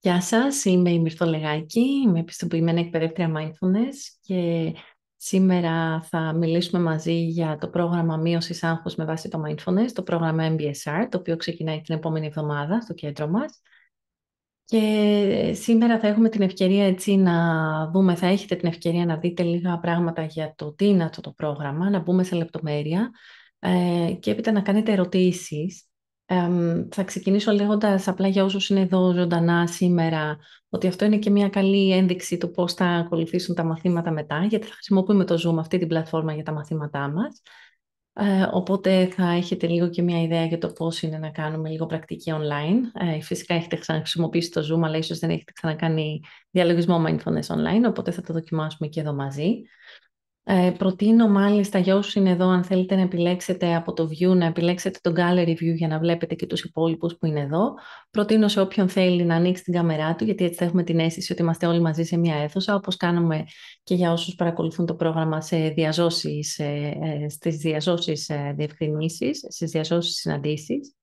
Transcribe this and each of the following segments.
Γεια σας, είμαι η Μυρτώ Λεγάκη, είμαι επιστοποιημένη εκπαιδεύτρια Mindfulness και σήμερα θα μιλήσουμε μαζί για το πρόγραμμα μείωσης άγχους με βάση το Mindfulness, το πρόγραμμα MBSR, το οποίο ξεκινάει την επόμενη εβδομάδα στο κέντρο μας. Και σήμερα θα έχουμε την ευκαιρία έτσι να δούμε, θα έχετε την ευκαιρία να δείτε λίγα πράγματα για το τι είναι αυτό το πρόγραμμα, να μπούμε σε λεπτομέρεια και έπειτα να κάνετε ερωτήσεις. Θα ξεκινήσω λέγοντας απλά για όσους είναι εδώ ζωντανά σήμερα, ότι αυτό είναι και μια καλή ένδειξη του πώς θα ακολουθήσουν τα μαθήματα μετά, γιατί θα χρησιμοποιούμε το Zoom, αυτή την πλατφόρμα για τα μαθήματά μας. Οπότε θα έχετε λίγο και μια ιδέα για το πώς είναι να κάνουμε λίγο πρακτική online. Φυσικά έχετε ξαναχρησιμοποιήσει το Zoom, αλλά ίσως δεν έχετε ξανακάνει διαλογισμό mindfulness online, οπότε θα το δοκιμάσουμε και εδώ μαζί. Προτείνω μάλιστα για όσους είναι εδώ, αν θέλετε να επιλέξετε από το view, να επιλέξετε το gallery view για να βλέπετε και τους υπόλοιπους που είναι εδώ. Προτείνω σε όποιον θέλει να ανοίξει την κάμερά του, γιατί έτσι θα έχουμε την αίσθηση ότι είμαστε όλοι μαζί σε μια αίθουσα, όπως κάνουμε και για όσους παρακολουθούν το πρόγραμμα σε διαζώσεις, στις διαζώσεις διευκρινήσεις, στις διαζώσεις συναντήσεις.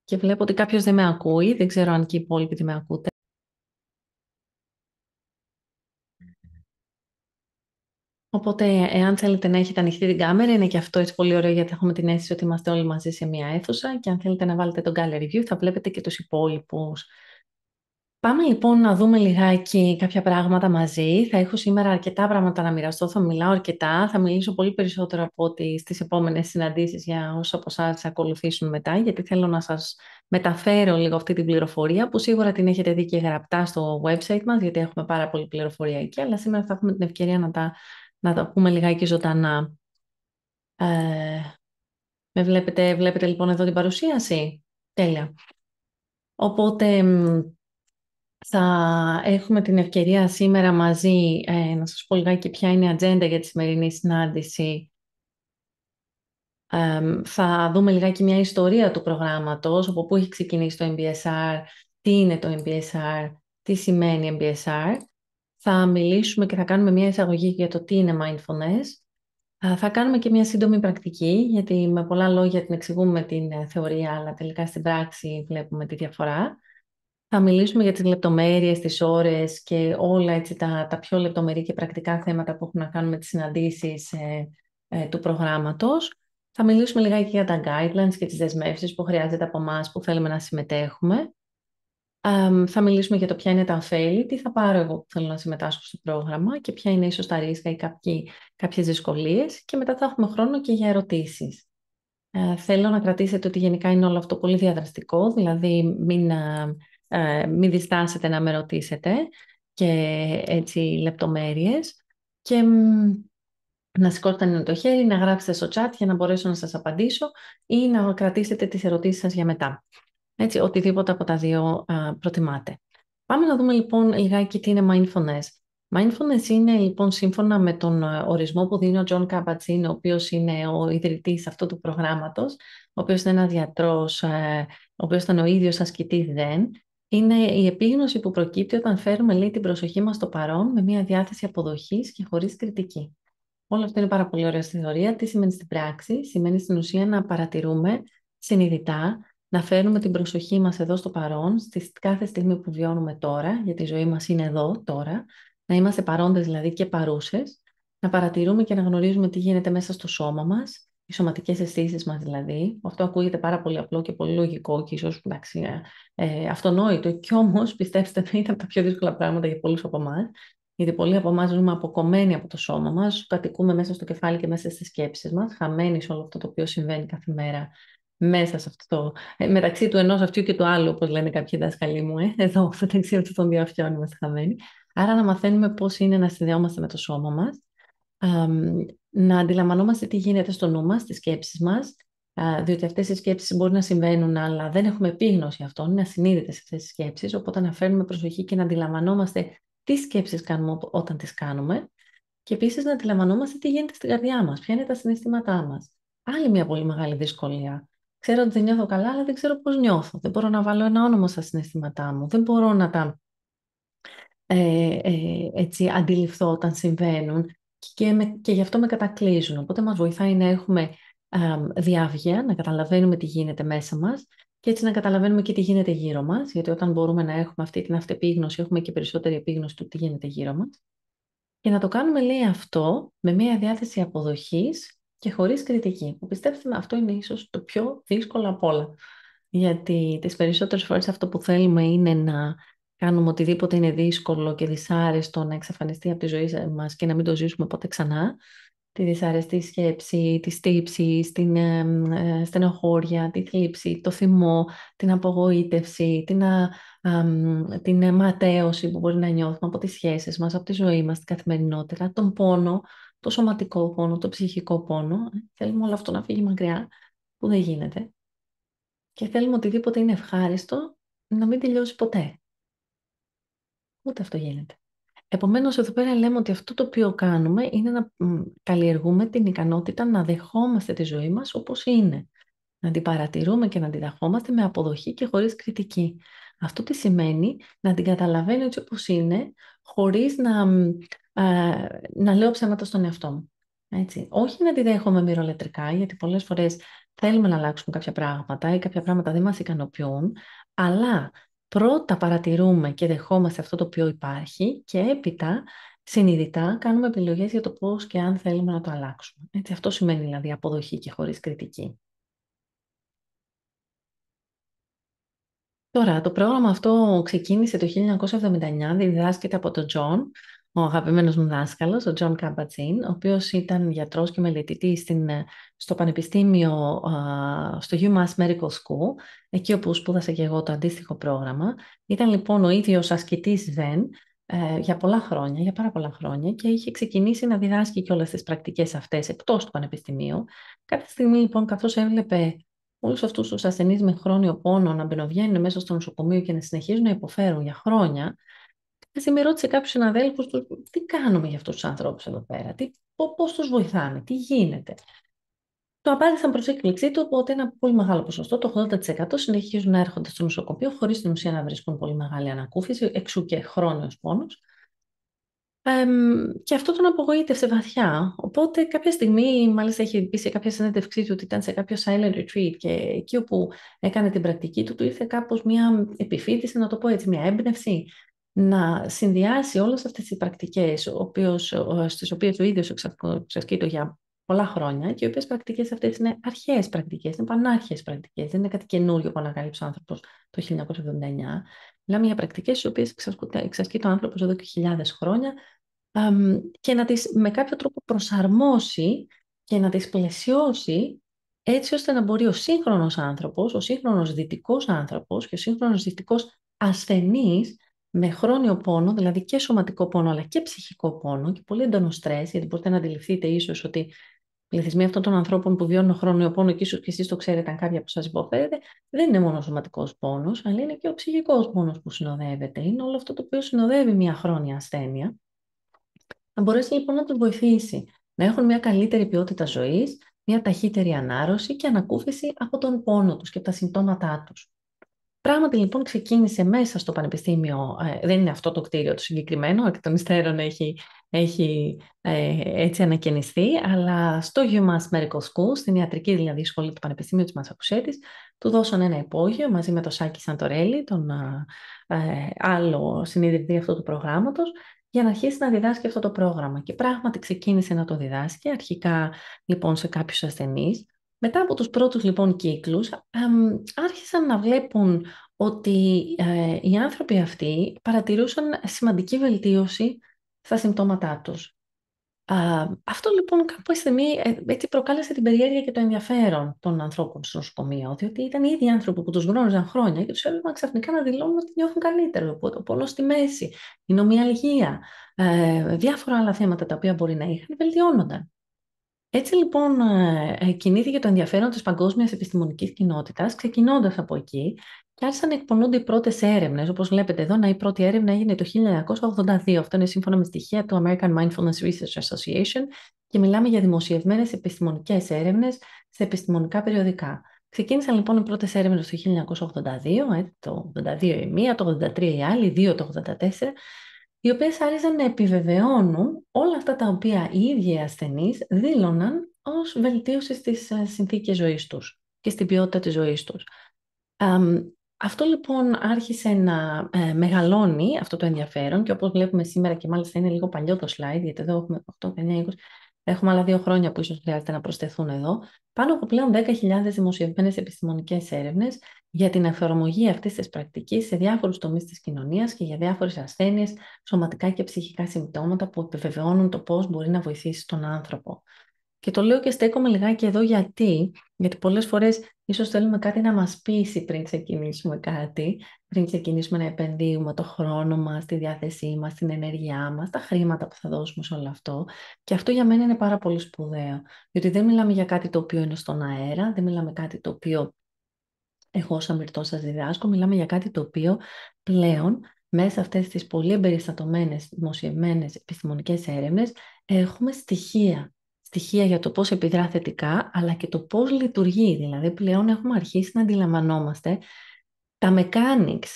Και βλέπω ότι κάποιος δεν με ακούει, δεν ξέρω αν και οι υπόλοιποι δεν με ακούτε. Οπότε, εάν θέλετε να έχετε ανοιχτή την κάμερα, είναι και αυτό έτσι πολύ ωραίο γιατί έχουμε την αίσθηση ότι είμαστε όλοι μαζί σε μία αίθουσα και αν θέλετε να βάλετε τον gallery view θα βλέπετε και τους υπόλοιπους. Πάμε λοιπόν να δούμε λιγάκι κάποια πράγματα μαζί. Θα έχω σήμερα αρκετά πράγματα να μοιραστώ, θα μιλάω αρκετά, θα μιλήσω πολύ περισσότερο από ότι στις επόμενες συναντήσεις για όσους από εσάς ακολουθήσουν μετά, γιατί θέλω να σας μεταφέρω λίγο αυτή την πληροφορία που σίγουρα την έχετε δει και γραπτά στο website μας, γιατί έχουμε πάρα πολύ πληροφορία εκεί, αλλά σήμερα θα έχουμε την ευκαιρία να τα πούμε λιγάκι ζωντανά. Με βλέπετε λοιπόν εδώ την παρουσίαση. Τέλεια. Οπότε θα έχουμε την ευκαιρία σήμερα μαζί να σας πω λιγάκι ποια είναι η ατζέντα για τη σημερινή συνάντηση. Θα δούμε λιγάκι μια ιστορία του προγράμματος, από πού έχει ξεκινήσει το MBSR, τι είναι το MBSR, τι σημαίνει MBSR. Θα μιλήσουμε και θα κάνουμε μια εισαγωγή για το τι είναι mindfulness. Θα κάνουμε και μια σύντομη πρακτική, γιατί με πολλά λόγια την εξηγούμε την θεωρία, αλλά τελικά στην πράξη βλέπουμε τη διαφορά. Θα μιλήσουμε για τις λεπτομέρειες, τις ώρες και όλα έτσι, τα πιο λεπτομερή και πρακτικά θέματα που έχουν να κάνουν με τις συναντήσεις του προγράμματος. Θα μιλήσουμε λιγάκι για τα guidelines και τις δεσμεύσεις που χρειάζεται από εμάς που θέλουμε να συμμετέχουμε. Θα μιλήσουμε για το ποια είναι τα ωφέλη, τι θα πάρω εγώ που θέλω να συμμετάσχω στο πρόγραμμα και ποια είναι ίσως τα ρίσκα ή κάποιες δυσκολίες και μετά θα έχουμε χρόνο και για ερωτήσεις. Θέλω να κρατήσετε ότι γενικά είναι όλο αυτό πολύ διαδραστικό, δηλαδή μην διστάσετε να με ρωτήσετε και έτσι λεπτομέρειες και να σηκώσετε το χέρι, να γράψετε στο chat για να μπορέσω να σας απαντήσω ή να κρατήσετε τις ερωτήσεις σας για μετά. Έτσι, οτιδήποτε από τα δύο προτιμάτε. Πάμε να δούμε λοιπόν λιγάκι τι είναι mindfulness. Mindfulness είναι λοιπόν σύμφωνα με τον ορισμό που δίνει ο John Kabat-Zinn, ο οποίος είναι ο ιδρυτής αυτού του προγράμματος, ο οποίος είναι ένας γιατρός, ο οποίος ήταν ο ίδιος ασκητής Zen. Είναι η επίγνωση που προκύπτει όταν φέρουμε λέει, την προσοχή μας στο παρόν με μια διάθεση αποδοχής και χωρίς κριτική. Όλο αυτό είναι πάρα πολύ ωραία στη θεωρία. Τι σημαίνει στην πράξη? Σημαίνει στην ουσία να παρατηρούμε συνειδητά, να φέρνουμε την προσοχή μας εδώ στο παρόν, στη κάθε στιγμή που βιώνουμε τώρα, γιατί η ζωή μας είναι εδώ τώρα, να είμαστε παρόντες δηλαδή και παρούσες, να παρατηρούμε και να γνωρίζουμε τι γίνεται μέσα στο σώμα μας, οι σωματικές αισθήσεις μας δηλαδή. Αυτό ακούγεται πάρα πολύ απλό και πολύ λογικό και ίσως αυτονόητο, κι όμως πιστέψτε με είναι από τα πιο δύσκολα πράγματα για πολλούς από εμάς. Γιατί πολλοί από εμάς ζούμε αποκομμένοι από το σώμα μας, κατοικούμε μέσα στο κεφάλι και μέσα στις σκέψεις μας, χαμένοι σε όλο αυτό το οποίο συμβαίνει κάθε μέρα μέσα σε αυτό το. Μεταξύ του ενός αυτιού και του άλλου, όπως λένε κάποιοι δάσκαλοι μου, εδώ, μεταξύ αυτών των δύο αυτιών είμαστε χαμένοι. Άρα να μαθαίνουμε πώς είναι να συνδεόμαστε με το σώμα μας, να αντιλαμβανόμαστε τι γίνεται στο νου μας, στις σκέψεις μας, διότι αυτές οι σκέψεις μπορεί να συμβαίνουν, αλλά δεν έχουμε επίγνωση αυτών, είναι ασυνείδητες αυτές οι σκέψεις, οπότε να φέρνουμε προσοχή και να αντιλαμβανόμαστε τι σκέψεις κάνουμε όταν τις κάνουμε και επίσης να αντιλαμβανόμαστε τι γίνεται στην καρδιά μας, ποια είναι τα συναισθήματά μας. Άλλη μια πολύ μεγάλη δυσκολία. Ξέρω ότι δεν νιώθω καλά, αλλά δεν ξέρω πώς νιώθω. Δεν μπορώ να βάλω ένα όνομα στα συναισθήματά μου. Δεν μπορώ να τα έτσι, αντιληφθώ όταν συμβαίνουν και γι' αυτό με κατακλείζουν. Οπότε μας βοηθάει να έχουμε διάβγεια, να καταλαβαίνουμε τι γίνεται μέσα μας και έτσι να καταλαβαίνουμε και τι γίνεται γύρω μας, γιατί όταν μπορούμε να έχουμε αυτή την αυτεπίγνωση, έχουμε και περισσότερη επίγνωση του τι γίνεται γύρω μας. Και να το κάνουμε, λέει, αυτό με μια διάθεση αποδοχής και χωρίς κριτική. Που πιστέψτε με, αυτό είναι ίσως το πιο δύσκολο απ' όλα. Γιατί τις περισσότερες φορές αυτό που θέλουμε είναι να κάνουμε οτιδήποτε είναι δύσκολο και δυσάρεστο να εξαφανιστεί από τη ζωή μας και να μην το ζήσουμε ποτέ ξανά. Τη δυσάρεστη σκέψη, τη στύψη, την στενοχώρια, τη θλίψη, το θυμό, την απογοήτευση, την ματέωση που μπορεί να νιώθουμε από τις σχέσεις μας, από τη ζωή μας, την καθημερινότητα, τον πόνο, το σωματικό πόνο, το ψυχικό πόνο. Θέλουμε όλο αυτό να φύγει μακριά, που δεν γίνεται. Και θέλουμε οτιδήποτε είναι ευχάριστο να μην τελειώσει ποτέ. Ούτε αυτό γίνεται. Επομένως, εδώ πέρα λέμε ότι αυτό το οποίο κάνουμε είναι να καλλιεργούμε την ικανότητα να δεχόμαστε τη ζωή μας όπως είναι. Να την παρατηρούμε και να την δεχόμαστε με αποδοχή και χωρίς κριτική. Αυτό τι σημαίνει? Να την καταλαβαίνω έτσι όπως είναι, χωρίς να λέω ψέματα στον εαυτό μου. Έτσι. Όχι να τη δέχομαι μυρολετρικά, γιατί πολλές φορές θέλουμε να αλλάξουμε κάποια πράγματα ή κάποια πράγματα δεν μας ικανοποιούν, αλλά πρώτα παρατηρούμε και δεχόμαστε αυτό το οποίο υπάρχει και έπειτα συνειδητά κάνουμε επιλογές για το πώς και αν θέλουμε να το αλλάξουμε. Έτσι, αυτό σημαίνει δηλαδή αποδοχή και χωρίς κριτική. Τώρα, το πρόγραμμα αυτό ξεκίνησε το 1979, διδάσκεται από τον Τζον, ο αγαπημένος μου δάσκαλος, ο Τζον Καμπατσίν, ο οποίος ήταν γιατρός και μελετητής στο Πανεπιστήμιο, στο UMass Medical School, εκεί όπου σπούδασα και εγώ το αντίστοιχο πρόγραμμα. Ήταν λοιπόν ο ίδιος ασκητής Ζεν για πολλά χρόνια, για πάρα πολλά χρόνια, και είχε ξεκινήσει να διδάσκει και όλες τις πρακτικές αυτές εκτός του Πανεπιστημίου. Κάποια στιγμή λοιπόν, καθώς έβλεπε όλους αυτούς τους ασθενείς με χρόνιο πόνο να μπαινοβγαίνουν μέσα στο νοσοκομείο και να συνεχίζουν να υποφέρουν για χρόνια, κάποια στιγμή ρώτησε κάποιους συναδέλφους του, τι κάνουμε για αυτούς τους ανθρώπους εδώ πέρα, πώς τους βοηθάμε, τι γίνεται. Το απάντησαν προς έκπληξή του ότι ένα πολύ μεγάλο ποσοστό, το 80%, συνεχίζουν να έρχονται στο νοσοκομείο χωρίς στην ουσία να βρίσκουν πολύ μεγάλη ανακούφιση, εξού και χρόνιος πόνος. Και αυτό τον απογοήτευσε βαθιά. Οπότε κάποια στιγμή, μάλιστα έχει πει σε κάποια συνέντευξή του ότι ήταν σε κάποιο silent retreat και εκεί όπου έκανε την πρακτική του, του ήρθε κάπως μια επιφύτηση, να το πω έτσι, μια έμπνευση, να συνδυάσει όλες αυτές τις πρακτικές στις οποίες ο ίδιος εξασκείται για πολλά χρόνια και οι οποίες πρακτικές αυτές είναι αρχαίες πρακτικές, είναι πανάρχαιες πρακτικές, δεν είναι κάτι καινούριο που ανακάλυψε ο άνθρωπος το 1979. Μιλάμε για πρακτικές στις οποίες εξασκείται ο άνθρωπος εδώ και χιλιάδες χρόνια, και να τις με κάποιο τρόπο προσαρμόσει και να τις πλαισιώσει έτσι ώστε να μπορεί ο σύγχρονος άνθρωπος, ο σύγχρονος δυτικός άνθρωπος και ο σύγχρονος δυτικός ασθενής με χρόνιο πόνο, δηλαδή και σωματικό πόνο αλλά και ψυχικό πόνο και πολύ έντονο στρες, γιατί μπορείτε να αντιληφθείτε ίσως ότι οι πληθυσμοί αυτών των ανθρώπων που βιώνουν χρόνιο πόνο, και ίσως και εσείς το ξέρετε αν κάποια που σας υποφέρετε, δεν είναι μόνο ο σωματικός πόνος, αλλά είναι και ο ψυχικός πόνος που συνοδεύεται. Είναι όλο αυτό το οποίο συνοδεύει μια χρόνια ασθένεια. Να μπορέσει λοιπόν να τους βοηθήσει να έχουν μια καλύτερη ποιότητα ζωής, μια ταχύτερη ανάρρωση και ανακούφιση από τον πόνο τους και από τα συμπτώματά τους. Πράγματι λοιπόν ξεκίνησε μέσα στο Πανεπιστήμιο, δεν είναι αυτό το κτίριο το συγκεκριμένο, εκ των υστέρων έχει έτσι ανακαινιστεί, αλλά στο UMass Medical School, στην ιατρική δηλαδή σχολή του Πανεπιστήμιου της Μασαχουσέτης, του δώσαν ένα υπόγειο μαζί με τον Σάκη Σαντορέλη, τον άλλο συνειδητή αυτού του προγράμματος, για να αρχίσει να διδάσκει αυτό το πρόγραμμα. Και πράγματι ξεκίνησε να το διδάσκει, αρχικά λοιπόν σε κάποιους ασθενείς. Μετά από τους πρώτους λοιπόν κύκλους, άρχισαν να βλέπουν ότι οι άνθρωποι αυτοί παρατηρούσαν σημαντική βελτίωση στα συμπτώματά τους. Αυτό λοιπόν κάποια στιγμή έτσι προκάλεσε την περιέργεια και το ενδιαφέρον των ανθρώπων στο νοσοκομείο, διότι ήταν οι ίδιοι άνθρωποι που τους γνώριζαν χρόνια και τους έβλεπαν ξαφνικά να δηλώνουν ότι νιώθουν καλύτερο, ο πόνος στη μέση, η νομιαλγία, διάφορα άλλα θέματα τα οποία μπορεί να είχαν, βελτιώνονταν. Έτσι λοιπόν κινήθηκε το ενδιαφέρον της παγκόσμιας επιστημονικής κοινότητας, ξεκινώντας από εκεί, και άρχισαν να εκπονούνται οι πρώτες έρευνες. Όπως βλέπετε εδώ, η πρώτη έρευνα έγινε το 1982. Αυτό είναι σύμφωνα με στοιχεία του American Mindfulness Research Association και μιλάμε για δημοσιευμένες επιστημονικές έρευνες σε επιστημονικά περιοδικά. Ξεκίνησαν λοιπόν οι πρώτες έρευνες το 1982, το 82 η μία, το 83 η άλλη, δύο το 84, οι οποίες άρχισαν να επιβεβαιώνουν όλα αυτά τα οποία οι ίδιοι οι ασθενείς δήλωναν ως βελτίωση στις συνθήκες ζωής τους και στην ποιότητα της ζωής τους. Αμ, Αυτό λοιπόν άρχισε να μεγαλώνει αυτό το ενδιαφέρον και όπως βλέπουμε σήμερα και μάλιστα είναι λίγο παλιό το slide γιατί εδώ έχουμε 8, 9, 20, έχουμε άλλα 2 χρόνια που ίσως χρειάζεται να προσθεθούν εδώ, πάνω από πλέον 10.000 δημοσιευμένες επιστημονικές έρευνες για την εφαρμογή αυτής της πρακτικής σε διάφορους τομείς της κοινωνίας και για διάφορες ασθένειες, σωματικά και ψυχικά συμπτώματα που επιβεβαιώνουν το πώς μπορεί να βοηθήσει τον άνθρωπο. Και το λέω και στέκομαι λιγάκι εδώ γιατί πολλές φορές ίσως θέλουμε κάτι να μας πείσει πριν ξεκινήσουμε κάτι, πριν ξεκινήσουμε να επενδύουμε το χρόνο μας, τη διάθεσή μας, την ενέργειά μας, τα χρήματα που θα δώσουμε σε όλο αυτό. Και αυτό για μένα είναι πάρα πολύ σπουδαίο, γιατί δεν μιλάμε για κάτι το οποίο είναι στον αέρα, δεν μιλάμε κάτι το οποίο εγώ σαν μυρτός σας διδάσκω, μιλάμε για κάτι το οποίο πλέον μέσα σε αυτές τις πολύ εμπεριστατωμένες, δημοσιευμένες επιστημονικές έρευνες έχουμε στοιχεία. Στοιχεία για το πώς επιδρά θετικά, αλλά και το πώς λειτουργεί. Δηλαδή πλέον έχουμε αρχίσει να αντιλαμβανόμαστε τα mechanics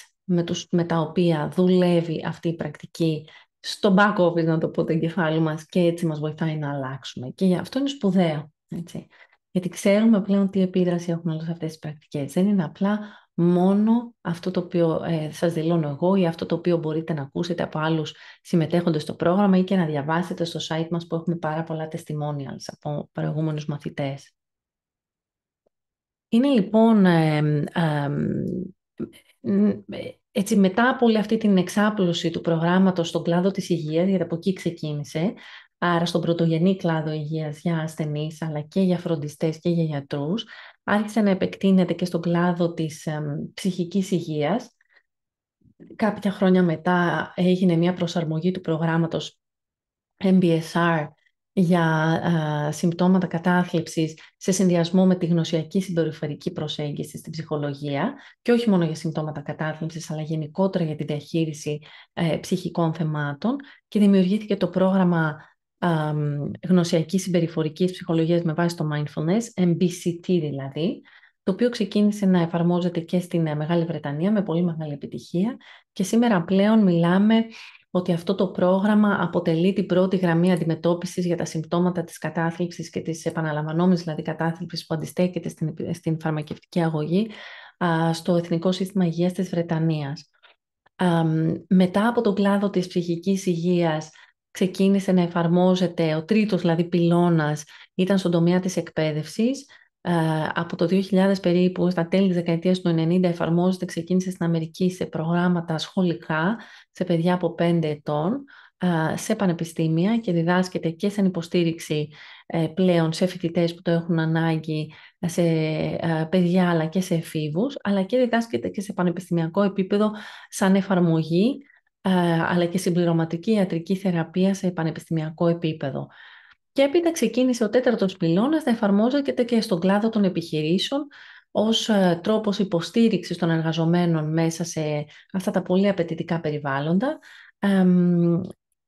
με τα οποία δουλεύει αυτή η πρακτική στο back office, να το πω, το εγκεφάλου μας και έτσι μας βοηθάει να αλλάξουμε. Και αυτό είναι σπουδαίο, έτσι. Γιατί ξέρουμε πλέον τι επίδραση έχουν όλες αυτές τις πρακτικές. Δεν είναι απλά μόνο αυτό το οποίο σας δηλώνω εγώ ή αυτό το οποίο μπορείτε να ακούσετε από άλλους συμμετέχοντες στο πρόγραμμα ή και να διαβάσετε στο site μας που έχουμε πάρα πολλά testimonials από προηγούμενους μαθητές. Είναι λοιπόν έτσι μετά από όλη αυτή την εξάπλωση του προγράμματος στον κλάδο της υγείας, γιατί από εκεί ξεκίνησε, άρα στον πρωτογενή κλάδο υγείας για ασθενείς αλλά και για φροντιστές και για γιατρούς, άρχισε να επεκτείνεται και στον κλάδο της ψυχικής υγείας. Κάποια χρόνια μετά έγινε μια προσαρμογή του προγράμματος MBSR για συμπτώματα κατάθλιψης σε συνδυασμό με τη γνωσιακή συμπεριφορική προσέγγιση στην ψυχολογία και όχι μόνο για συμπτώματα κατάθλιψης αλλά γενικότερα για τη διαχείριση ψυχικών θεμάτων και δημιουργήθηκε το πρόγραμμα γνωσιακής συμπεριφορικής ψυχολογίας με βάση το mindfulness, MBCT δηλαδή, το οποίο ξεκίνησε να εφαρμόζεται και στην Μεγάλη Βρετανία με πολύ μεγάλη επιτυχία και σήμερα πλέον μιλάμε ότι αυτό το πρόγραμμα αποτελεί την πρώτη γραμμή αντιμετώπισης για τα συμπτώματα της κατάθλιψης και της επαναλαμβανόμενης δηλαδή κατάθλιψης που αντιστέκεται στην φαρμακευτική αγωγή στο Εθνικό Σύστημα Υγείας της Βρετανίας. Μετά από τον κλάδο της ψυχικής υγείας ξεκίνησε να εφαρμόζεται ο τρίτος δηλαδή πυλώνας ήταν στον τομέα της εκπαίδευσης. Από το 2000 περίπου, στα τέλη της δεκαετίας του 90 εφαρμόζεται, ξεκίνησε στην Αμερική σε προγράμματα σχολικά, σε παιδιά από 5 ετών, σε πανεπιστήμια και διδάσκεται και σαν υποστήριξη πλέον σε φοιτητές που το έχουν ανάγκη, σε παιδιά αλλά και σε εφήβους, αλλά και διδάσκεται και σε πανεπιστημιακό επίπεδο σαν εφαρμογή, αλλά και συμπληρωματική ιατρική θεραπεία σε πανεπιστημιακό επίπεδο. Και έπειτα ξεκίνησε ο τέταρτος πυλώνας να εφαρμόζεται και στον κλάδο των επιχειρήσεων ως τρόπος υποστήριξης των εργαζομένων μέσα σε αυτά τα πολύ απαιτητικά περιβάλλοντα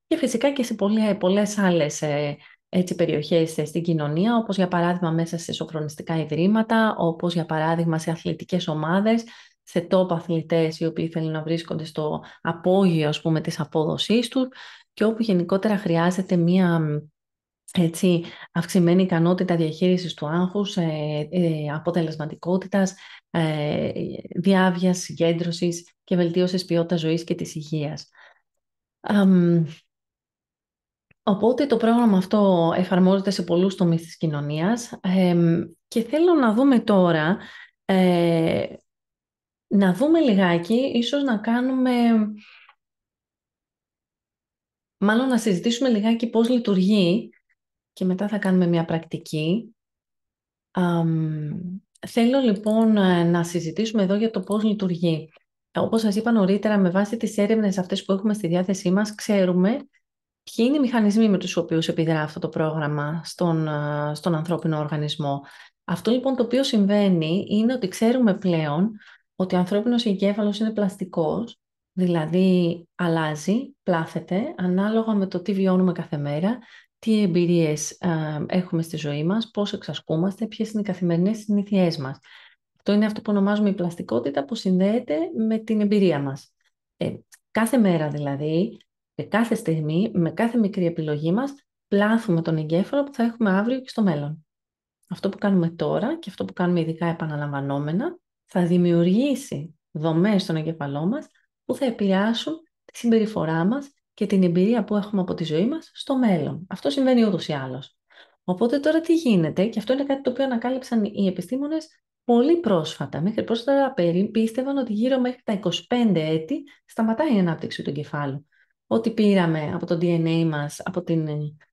και φυσικά και σε πολλές άλλες περιοχές στην κοινωνία, όπως για παράδειγμα μέσα σε σοφρονιστικά ιδρύματα, όπως για παράδειγμα σε αθλητικές ομάδες, σε top αθλητές οι οποίοι θέλουν να βρίσκονται στο απόγειο ας πούμε, της απόδοσής τους και όπου γενικότερα χρειάζεται μία αυξημένη ικανότητα διαχείρισης του άγχους, αποτελεσματικότητας, διάβιας, συγκέντρωσης και βελτίωσης ποιότητας ζωής και της υγείας. Οπότε το πρόγραμμα αυτό εφαρμόζεται σε πολλούς τομείς της κοινωνίας και θέλω να δούμε τώρα, να δούμε λιγάκι, ίσως να κάνουμε, μάλλον να συζητήσουμε λιγάκι πώς λειτουργεί και μετά θα κάνουμε μια πρακτική. Θέλω λοιπόν να συζητήσουμε εδώ για το πώς λειτουργεί. Όπως σας είπα νωρίτερα, με βάση τις έρευνες αυτές που έχουμε στη διάθεσή μας, ξέρουμε ποιοι είναι οι μηχανισμοί με τους οποίους επιδρά αυτό το πρόγραμμα στον ανθρώπινο οργανισμό. Αυτό λοιπόν το οποίο συμβαίνει είναι ότι ξέρουμε πλέον ότι ο ανθρώπινος εγκέφαλος είναι πλαστικός, δηλαδή αλλάζει, πλάθεται, ανάλογα με το τι βιώνουμε κάθε μέρα, τι εμπειρίες έχουμε στη ζωή μας, πώς εξασκούμαστε, ποιες είναι οι καθημερινές συνήθειές μας. Αυτό είναι αυτό που ονομάζουμε η πλαστικότητα που συνδέεται με την εμπειρία μας. Κάθε μέρα δηλαδή, και κάθε στιγμή, με κάθε μικρή επιλογή μας, πλάθουμε τον εγκέφαλο που θα έχουμε αύριο και στο μέλλον. Αυτό που κάνουμε τώρα και αυτό που κάνουμε ειδικά επαναλαμβανόμενα, θα δημιουργήσει δομές στον εγκέφαλό μας που θα επηρεάσουν τη συμπεριφορά μας και την εμπειρία που έχουμε από τη ζωή μας στο μέλλον. Αυτό συμβαίνει ούτως ή άλλως. Οπότε τώρα τι γίνεται, και αυτό είναι κάτι το οποίο ανακάλυψαν οι επιστήμονες πολύ πρόσφατα. Μέχρι πρόσφατα πίστευαν ότι γύρω μέχρι τα 25 έτη σταματάει η ανάπτυξη του εγκεφάλου. Ό,τι πήραμε από το DNA μας, από την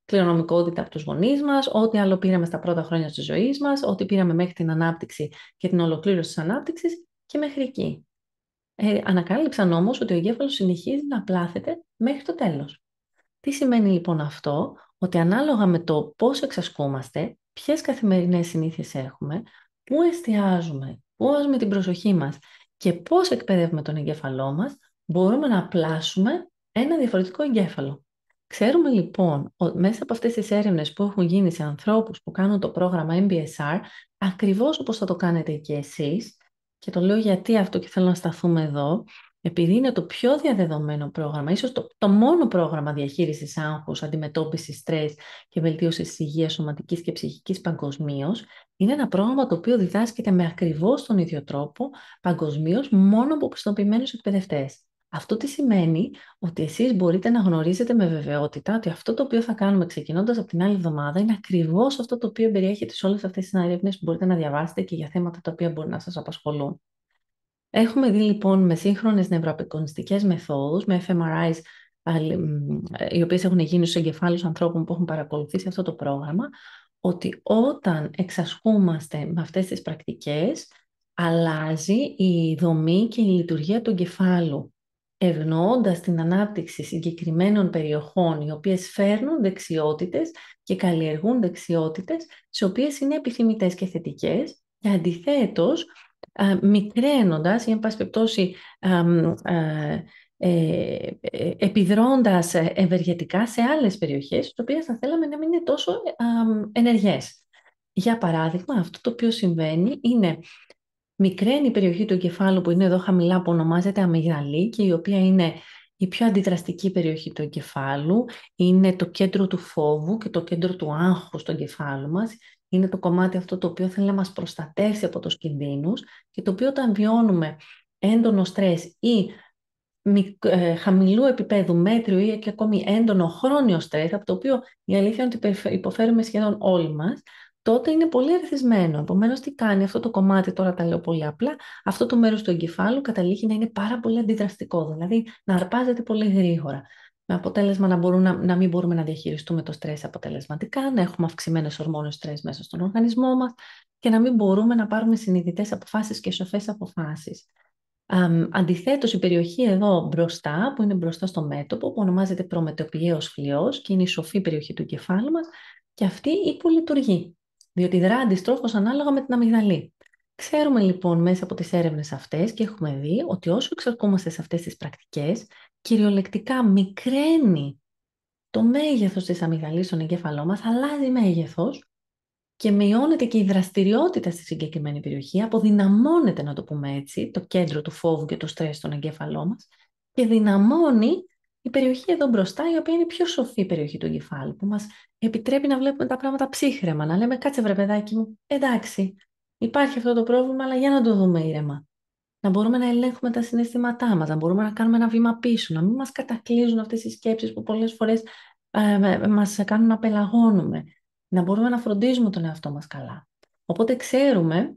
κληρονομικότητα από τους γονείς μας, ό,τι άλλο πήραμε στα πρώτα χρόνια της ζωής μας, ό,τι πήραμε μέχρι την ανάπτυξη και την ολοκλήρωση της ανάπτυξης και μέχρι εκεί. Ανακάλυψαν όμως ότι ο εγκέφαλος συνεχίζει να απλάθεται μέχρι το τέλος. Τι σημαίνει λοιπόν αυτό? Ότι ανάλογα με το πώς εξασκούμαστε, ποιες καθημερινές συνήθειες έχουμε, πού εστιάζουμε, πού βάζουμε την προσοχή μας και πώς εκπαιδεύουμε τον εγκέφαλό μας, μπορούμε να απλάσουμε ένα διαφορετικό εγκέφαλο. Ξέρουμε λοιπόν ότι μέσα από αυτές τις έρευνες που έχουν γίνει σε ανθρώπους που κάνουν το πρόγραμμα MBSR, ακριβώς όπως θα το κάνετε και εσείς, και το λέω γιατί αυτό και θέλω να σταθούμε εδώ, επειδή είναι το πιο διαδεδομένο πρόγραμμα, ίσως το μόνο πρόγραμμα διαχείρισης άγχους, αντιμετώπισης στρες και βελτίωσης της υγείας σωματικής και ψυχικής παγκοσμίως, είναι ένα πρόγραμμα το οποίο διδάσκεται με ακριβώς τον ίδιο τρόπο παγκοσμίως μόνο από πιστοποιημένους εκπαιδευτές. Αυτό τι σημαίνει? Ότι εσείς μπορείτε να γνωρίζετε με βεβαιότητα ότι αυτό το οποίο θα κάνουμε ξεκινώντας από την άλλη εβδομάδα είναι ακριβώς αυτό το οποίο περιέχεται σε όλες αυτές τις έρευνες που μπορείτε να διαβάσετε και για θέματα τα οποία μπορεί να σας απασχολούν. Έχουμε δει λοιπόν με σύγχρονες νευροαπεικονιστικές μεθόδους, με fMRIs, οι οποίες έχουν γίνει στους εγκεφάλους ανθρώπων που έχουν παρακολουθήσει αυτό το πρόγραμμα, ότι όταν εξασκούμαστε με αυτές τις πρακτικές, αλλάζει η δομή και η λειτουργία του εγκεφάλου, ευνοώντας την ανάπτυξη συγκεκριμένων περιοχών, οι οποίες φέρνουν δεξιότητες και καλλιεργούν δεξιότητες, σε οποίες είναι επιθυμητές και θετικές, και αντιθέτως, μικραίνοντας ή εν πάση περιπτώσει επιδρώντας ευεργετικά σε άλλες περιοχές, τις οποίες θα θέλαμε να μην είναι τόσο ενεργές. Για παράδειγμα, αυτό το οποίο συμβαίνει είναι μικραίνει η περιοχή του εγκεφάλου που είναι εδώ χαμηλά, που ονομάζεται αμυγδαλή και η οποία είναι η πιο αντιδραστική περιοχή του εγκεφάλου, είναι το κέντρο του φόβου και το κέντρο του άγχους του εγκεφάλου μας. Είναι το κομμάτι αυτό το οποίο θέλει να μας προστατεύσει από τους κινδύνους και το οποίο όταν βιώνουμε έντονο στρες ή χαμηλού επίπεδου, μέτριο ή και ακόμη έντονο χρόνιο στρες, από το οποίο η αλήθεια είναι ότι υποφέρουμε σχεδόν όλοι μας, τότε είναι πολύ ερθισμένο. Επομένως, τι κάνει αυτό το κομμάτι, τώρα τα λέω πολύ απλά, αυτό το μέρος του εγκεφάλου καταλήγει να είναι πάρα πολύ αντιδραστικό, δηλαδή να αρπάζεται πολύ γρήγορα. Με αποτέλεσμα να μην μπορούμε να διαχειριστούμε το στρες αποτελεσματικά, να έχουμε αυξημένες ορμόνες στρες μέσα στον οργανισμό μας και να μην μπορούμε να πάρουμε συνειδητές αποφάσεις και σοφές αποφάσεις. Αντιθέτως, η περιοχή εδώ μπροστά, που είναι μπροστά στο μέτωπο, που ονομάζεται προμετωπιαίος φλοιός και είναι η σοφή περιοχή του εγκεφάλου μας, και αυτή υπολειτουργεί, διότι δρά αντιστρόφως ανάλογα με την αμυγδαλή. Ξέρουμε λοιπόν μέσα από τις έρευνες αυτές και έχουμε δει ότι όσο εξαρκούμαστε σε αυτές τις πρακτικές, κυριολεκτικά μικραίνει το μέγεθος της αμυγδαλής στον εγκέφαλό μας, αλλάζει μέγεθος και μειώνεται και η δραστηριότητα στη συγκεκριμένη περιοχή, αποδυναμώνεται, να το πούμε έτσι, το κέντρο του φόβου και του στρες στον εγκέφαλό μας και δυναμώνει η περιοχή εδώ μπροστά, η οποία είναι η πιο σοφή περιοχή του εγκεφάλου, που μας επιτρέπει να βλέπουμε τα πράγματα ψύχραιμα, να λέμε κάτσε βρε παιδάκι μου, εντάξει, υπάρχει αυτό το πρόβλημα, αλλά για να το δούμε ήρεμα. Να μπορούμε να ελέγχουμε τα συναισθήματά μας, να μπορούμε να κάνουμε ένα βήμα πίσω, να μην μας κατακλείζουν αυτές οι σκέψεις που πολλές φορές μας κάνουν να πελαγώνουμε. Να μπορούμε να φροντίζουμε τον εαυτό μας καλά. Οπότε ξέρουμε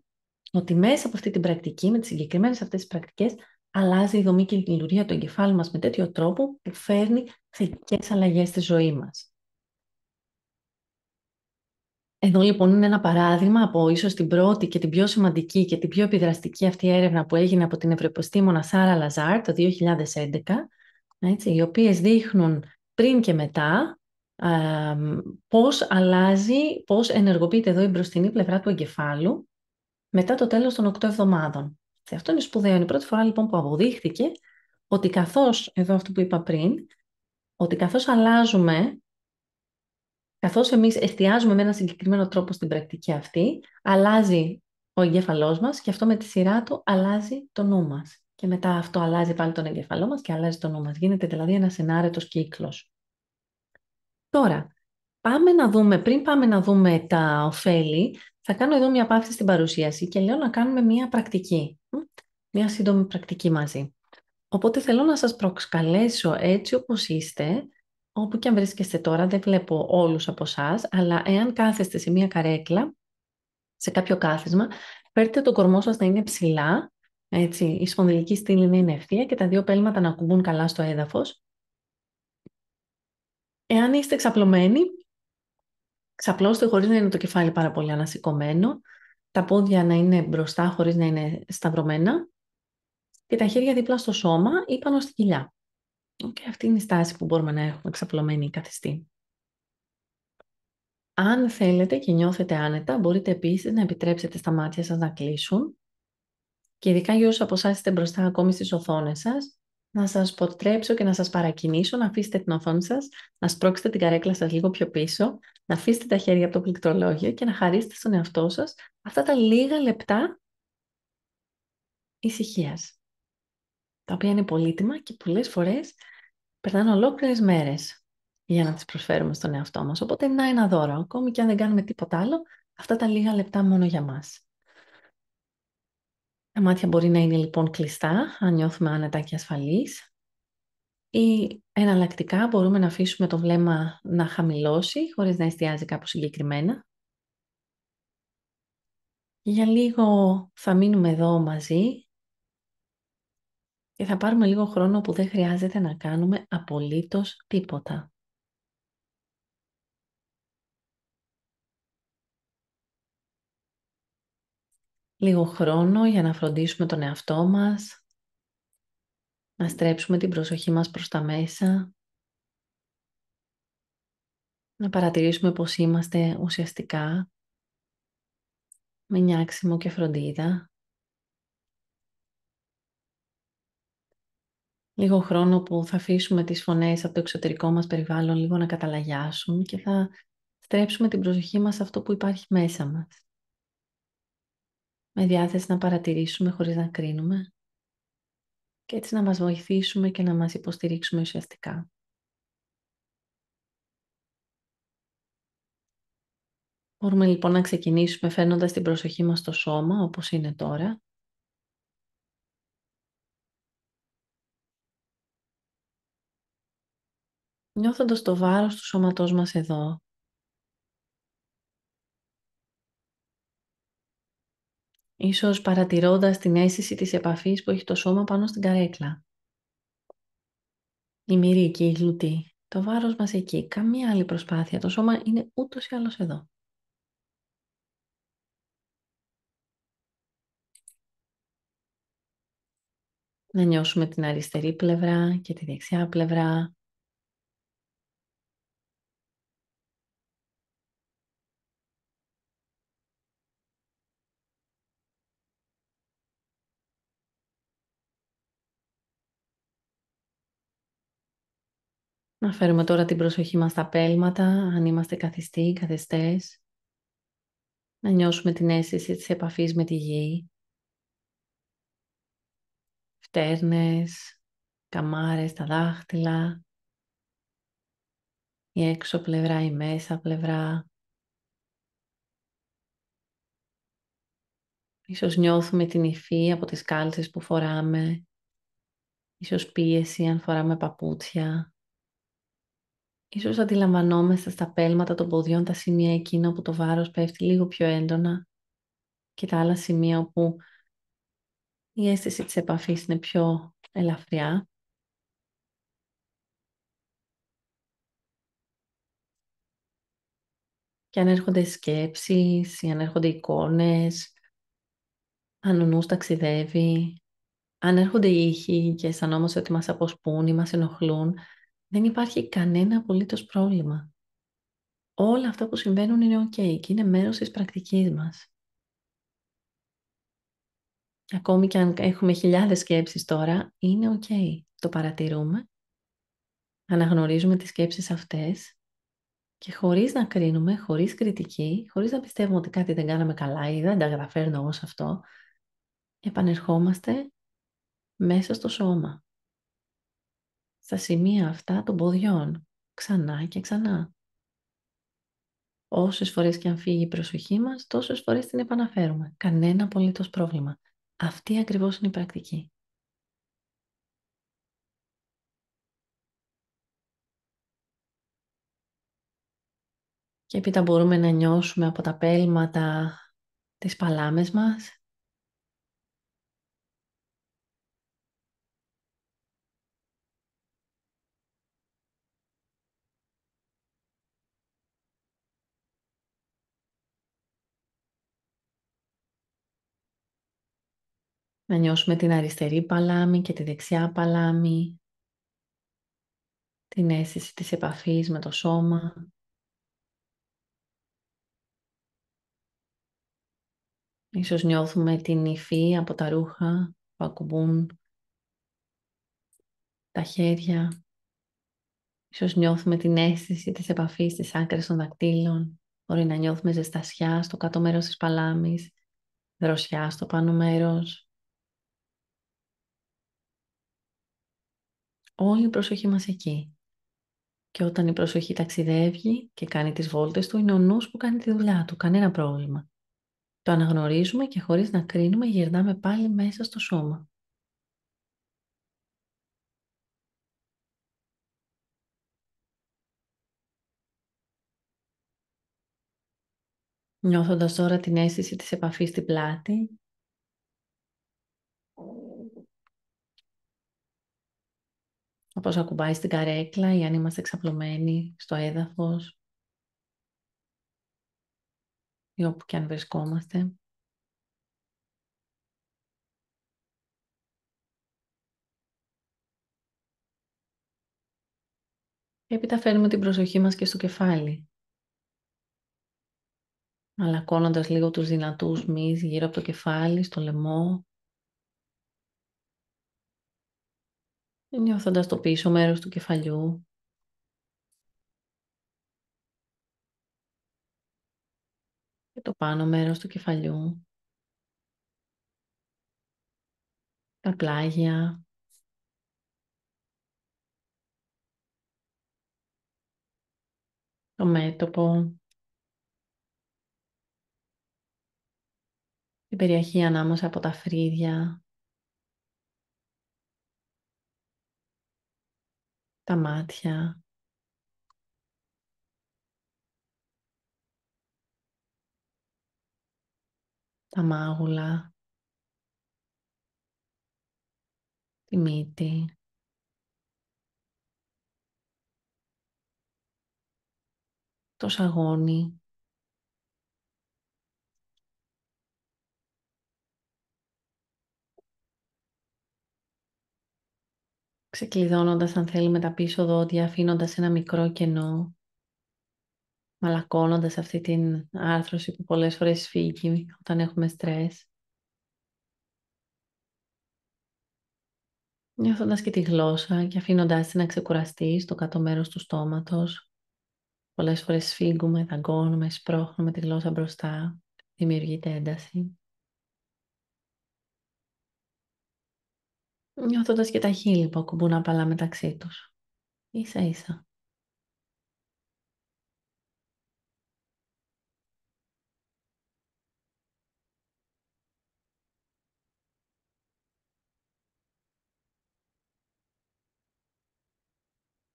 ότι μέσα από αυτή την πρακτική, με τις συγκεκριμένες αυτές τις πρακτικές, αλλάζει η δομή και η λειτουργία του εγκεφάλου μας με τέτοιο τρόπο που φέρνει θετικές αλλαγές στη ζωή μας. Εδώ λοιπόν είναι ένα παράδειγμα από ίσως την πρώτη και την πιο σημαντική και την πιο επιδραστική αυτή έρευνα που έγινε από την νευροεπιστήμονα Σάρα Λαζάρ το 2011, έτσι, οι οποίες δείχνουν πριν και μετά πώς αλλάζει, πώς ενεργοποιείται εδώ η μπροστινή πλευρά του εγκεφάλου μετά το τέλος των 8 εβδομάδων. Και αυτό είναι σπουδαίο. Είναι η πρώτη φορά λοιπόν που αποδείχθηκε ότι καθώς, εδώ αυτό που είπα πριν, ότι καθώς αλλάζουμε, καθώς εμείς εστιάζουμε με ένα συγκεκριμένο τρόπο στην πρακτική αυτή, αλλάζει ο εγκέφαλός μας και αυτό με τη σειρά του αλλάζει το νου μας. Και μετά αυτό αλλάζει πάλι τον εγκέφαλό μας και αλλάζει το νου μας. Γίνεται δηλαδή ένας ενάρετος κύκλος. Τώρα, πριν πάμε να δούμε τα ωφέλη, Θα κάνω εδώ μια παύση στην παρουσίαση και λέω να κάνουμε μια πρακτική. Μια σύντομη πρακτική μαζί. Οπότε θέλω να σας προσκαλέσω έτσι όπως είστε, όπου και αν βρίσκεστε τώρα, δεν βλέπω όλους από εσάς, αλλά εάν κάθεστε σε μια καρέκλα, σε κάποιο κάθισμα, φέρτε τον κορμό σας να είναι ψηλά, έτσι, η σπονδυλική στήλη να είναι ευθεία και τα δύο πέλματα να ακουμπούν καλά στο έδαφος. Εάν είστε ξαπλωμένοι, ξαπλώστε χωρίς να είναι το κεφάλι πάρα πολύ ανασηκωμένο, τα πόδια να είναι μπροστά χωρίς να είναι σταυρωμένα και τα χέρια δίπλα στο σώμα ή πάνω στη κοιλιά. Okay, αυτή είναι η στάση που μπορούμε να έχουμε ξαπλωμένη ή καθιστή. Αν θέλετε και νιώθετε άνετα, μπορείτε επίσης να επιτρέψετε στα μάτια σας να κλείσουν και ειδικά για όσους από εσάς είστε μπροστά ακόμη στις οθόνες σας, να σας αποτρέψω και να σας παρακινήσω να αφήσετε την οθόνη σας, να σπρώξετε την καρέκλα σας λίγο πιο πίσω, να αφήσετε τα χέρια από το πληκτρολόγιο και να χαρίσετε στον εαυτό σας αυτά τα λίγα λεπτά ησυχίας, τα οποία είναι πολύτιμα και πολλές φορές περνάνε ολόκληρες μέρες για να τις προσφέρουμε στον εαυτό μας. Οπότε να ένα δώρο, ακόμη και αν δεν κάνουμε τίποτα άλλο, αυτά τα λίγα λεπτά μόνο για μας. Τα μάτια μπορεί να είναι λοιπόν κλειστά, αν νιώθουμε άνετα και ασφαλείς. Ή εναλλακτικά μπορούμε να αφήσουμε το βλέμμα να χαμηλώσει, χωρίς να εστιάζει κάπου συγκεκριμένα. Για λίγο θα μείνουμε εδώ μαζί και θα πάρουμε λίγο χρόνο που δεν χρειάζεται να κάνουμε απολύτως τίποτα. Λίγο χρόνο για να φροντίσουμε τον εαυτό μας, να στρέψουμε την προσοχή μας προς τα μέσα, να παρατηρήσουμε πως είμαστε ουσιαστικά με νιάξιμο και φροντίδα. Λίγο χρόνο που θα αφήσουμε τις φωνές από το εξωτερικό μας περιβάλλον λίγο να καταλαγιάσουν και θα στρέψουμε την προσοχή μας σε αυτό που υπάρχει μέσα μας. Με διάθεση να παρατηρήσουμε χωρίς να κρίνουμε και έτσι να μας βοηθήσουμε και να μας υποστηρίξουμε ουσιαστικά. Μπορούμε λοιπόν να ξεκινήσουμε φέρνοντας την προσοχή μας στο σώμα όπως είναι τώρα. Νιώθοντας το βάρος του σώματός μας εδώ. Ίσως παρατηρώντας την αίσθηση της επαφής που έχει το σώμα πάνω στην καρέκλα. Η μυρή και η γλουτή. Το βάρος μας εκεί. Καμία άλλη προσπάθεια. Το σώμα είναι ούτως ή άλλως εδώ. Να νιώσουμε την αριστερή πλευρά και τη δεξιά πλευρά. Να φέρουμε τώρα την προσοχή μας στα πέλματα, αν είμαστε καθιστοί ή καθιστές. Να νιώσουμε την αίσθηση της επαφής με τη γη. Φτέρνες, καμάρες, τα δάχτυλα. Η έξω πλευρά, η μέσα πλευρά. Ίσως νιώθουμε την υφή από τις κάλτσες που φοράμε. Ίσως πίεση αν φοράμε παπούτσια. Ίσως αντιλαμβανόμαστε στα πέλματα των ποδιών τα σημεία εκείνα όπου το βάρος πέφτει λίγο πιο έντονα και τα άλλα σημεία όπου η αίσθηση της επαφής είναι πιο ελαφριά. Και αν έρχονται σκέψεις ή αν έρχονται εικόνες, αν ο νους ταξιδεύει, αν έρχονται ήχοι και αισθανόμαστε ότι μας αποσπούν ή μας ενοχλούν, δεν υπάρχει κανένα απολύτως πρόβλημα. Όλα αυτά που συμβαίνουν είναι ok και είναι μέρος της πρακτικής μας. Ακόμη και αν έχουμε χιλιάδες σκέψεις τώρα, είναι ok. Το παρατηρούμε, αναγνωρίζουμε τις σκέψεις αυτές και χωρίς να κρίνουμε, χωρίς κριτική, χωρίς να πιστεύουμε ότι κάτι δεν κάναμε καλά ή δεν τα καταφέρνω εγώ σε αυτό, επανερχόμαστε μέσα στο σώμα. Στα σημεία αυτά των ποδιών, ξανά και ξανά. Όσες φορές και αν φύγει η προσοχή μας, τόσες φορές την επαναφέρουμε. Κανένα απολύτως πρόβλημα. Αυτή ακριβώς είναι η πρακτική. Και έπειτα μπορούμε να νιώσουμε από τα πέλματα τις παλάμες μας. Να νιώσουμε την αριστερή παλάμη και τη δεξιά παλάμη. Την αίσθηση της επαφής με το σώμα. Ίσως νιώθουμε την υφή από τα ρούχα που ακουμπούν τα χέρια. Ίσως νιώθουμε την αίσθηση της επαφής στις άκρες των δακτύλων. Μπορεί να νιώθουμε ζεστασιά στο κάτω μέρος της παλάμης, δροσιά στο πάνω μέρος. Όλη η προσοχή μας εκεί. Και όταν η προσοχή ταξιδεύει και κάνει τις βόλτες του, είναι ο νους που κάνει τη δουλειά του. Κανένα πρόβλημα. Το αναγνωρίζουμε και χωρίς να κρίνουμε γυρνάμε πάλι μέσα στο σώμα. Νιώθοντας τώρα την αίσθηση της επαφής στην πλάτη. Όπως ακουμπάει στην καρέκλα ή αν είμαστε εξαπλωμένοι στο έδαφος ή όπου και αν βρισκόμαστε. Και έπειτα φέρνουμε την προσοχή μας και στο κεφάλι. Μαλακώνοντας λίγο τους δυνατούς μυς γύρω από το κεφάλι, στο λαιμό. Νιώθοντας το πίσω μέρος του κεφαλιού. Και το πάνω μέρος του κεφαλιού. Τα πλάγια. Το μέτωπο. Την περιοχή ανάμεσα από τα φρύδια. Τα μάτια. Τα μάγουλα. Τη μύτη. Το σαγόνι. Ξεκλειδώνοντας αν θέλουμε τα πίσω δόντια, αφήνοντας ένα μικρό κενό, μαλακώνοντας αυτή την άρθρωση που πολλές φορές φύγει όταν έχουμε στρες. Νιώθοντας και τη γλώσσα και αφήνοντας την να ξεκουραστεί στο κάτω μέρος του στόματος. Πολλές φορές σφίγγουμε, δαγκώνουμε, σπρώχνουμε τη γλώσσα μπροστά. Δημιουργείται ένταση. Νιώθοντας και τα χείλη που ακουμπούν απαλά μεταξύ τους. Ίσα ίσα.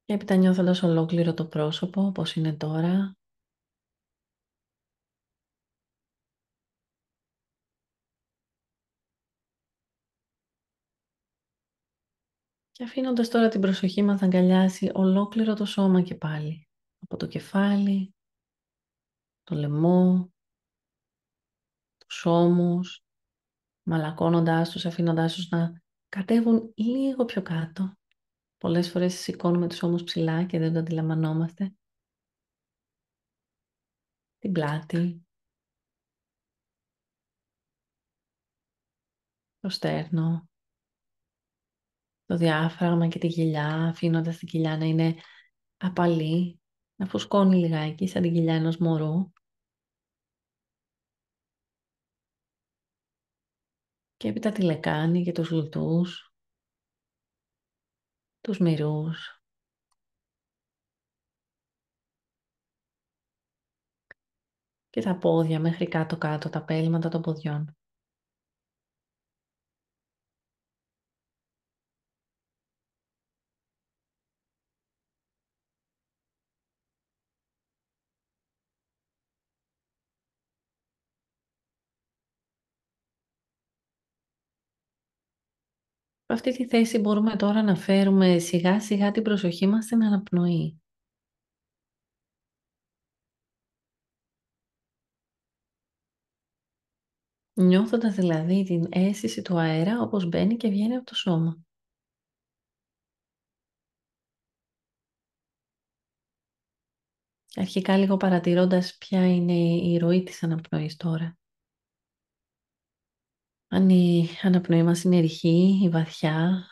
Και έπειτα νιώθοντας ολόκληρο το πρόσωπο, όπως είναι τώρα. Και αφήνοντας τώρα την προσοχή μας να αγκαλιάσει ολόκληρο το σώμα και πάλι. Από το κεφάλι, το λαιμό, τους ώμους, μαλακώνοντάς τους, αφήνοντάς τους να κατέβουν λίγο πιο κάτω. Πολλές φορές σηκώνουμε τους ώμους ψηλά και δεν το αντιλαμβανόμαστε. Την πλάτη, το στέρνο, το διάφραγμα και τη κοιλιά, αφήνοντας την κοιλιά να είναι απαλή, να φουσκώνει λιγάκι σαν την κοιλιά ενός μωρού. Και έπειτα τη λεκάνη και τους λουτούς, τους μυρούς. Και τα πόδια μέχρι κάτω-κάτω, τα πέλματα των ποδιών. Σε αυτή τη θέση μπορούμε τώρα να φέρουμε σιγά σιγά την προσοχή μας στην αναπνοή. Νιώθοντας δηλαδή την αίσθηση του αέρα όπως μπαίνει και βγαίνει από το σώμα. Αρχικά λίγο παρατηρώντας ποια είναι η ροή της αναπνοής τώρα. Αν η αναπνοή μας είναι ρηχή ή βαθιά,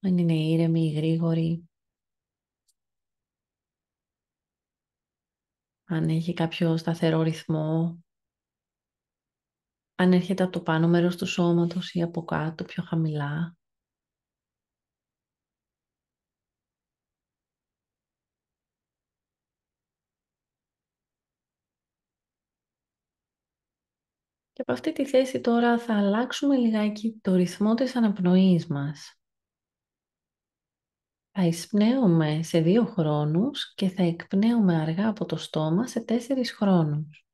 αν είναι ήρεμη ή γρήγορη, αν έχει κάποιο σταθερό ρυθμό, αν έρχεται από το πάνω μέρος του σώματος ή από κάτω πιο χαμηλά. Και από αυτή τη θέση τώρα θα αλλάξουμε λιγάκι το ρυθμό της αναπνοής μας. Θα εισπνέουμε σε 2 χρόνους και θα εκπνέουμε αργά από το στόμα σε 4 χρόνους.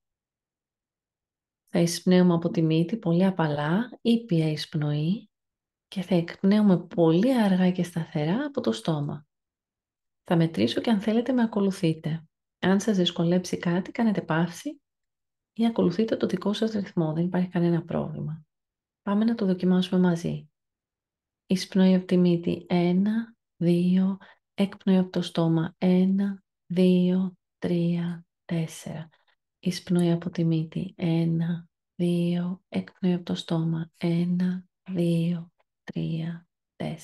Θα εισπνέουμε από τη μύτη πολύ απαλά, ήπια εισπνοή και θα εκπνέουμε πολύ αργά και σταθερά από το στόμα. Θα μετρήσω και αν θέλετε με ακολουθείτε. Αν σας δυσκολέψει κάτι, κάνετε παύση ή ακολουθείτε το δικό σας ρυθμό. Δεν υπάρχει κανένα πρόβλημα. Πάμε να το δοκιμάσουμε μαζί. Εισπνοή από τη μύτη 1, 2, εκπνοή από το στόμα 1, 2, 3, 4. Εισπνοή από τη μύτη 1, 2, εκπνοή από το στόμα 1, 2, 3, 4.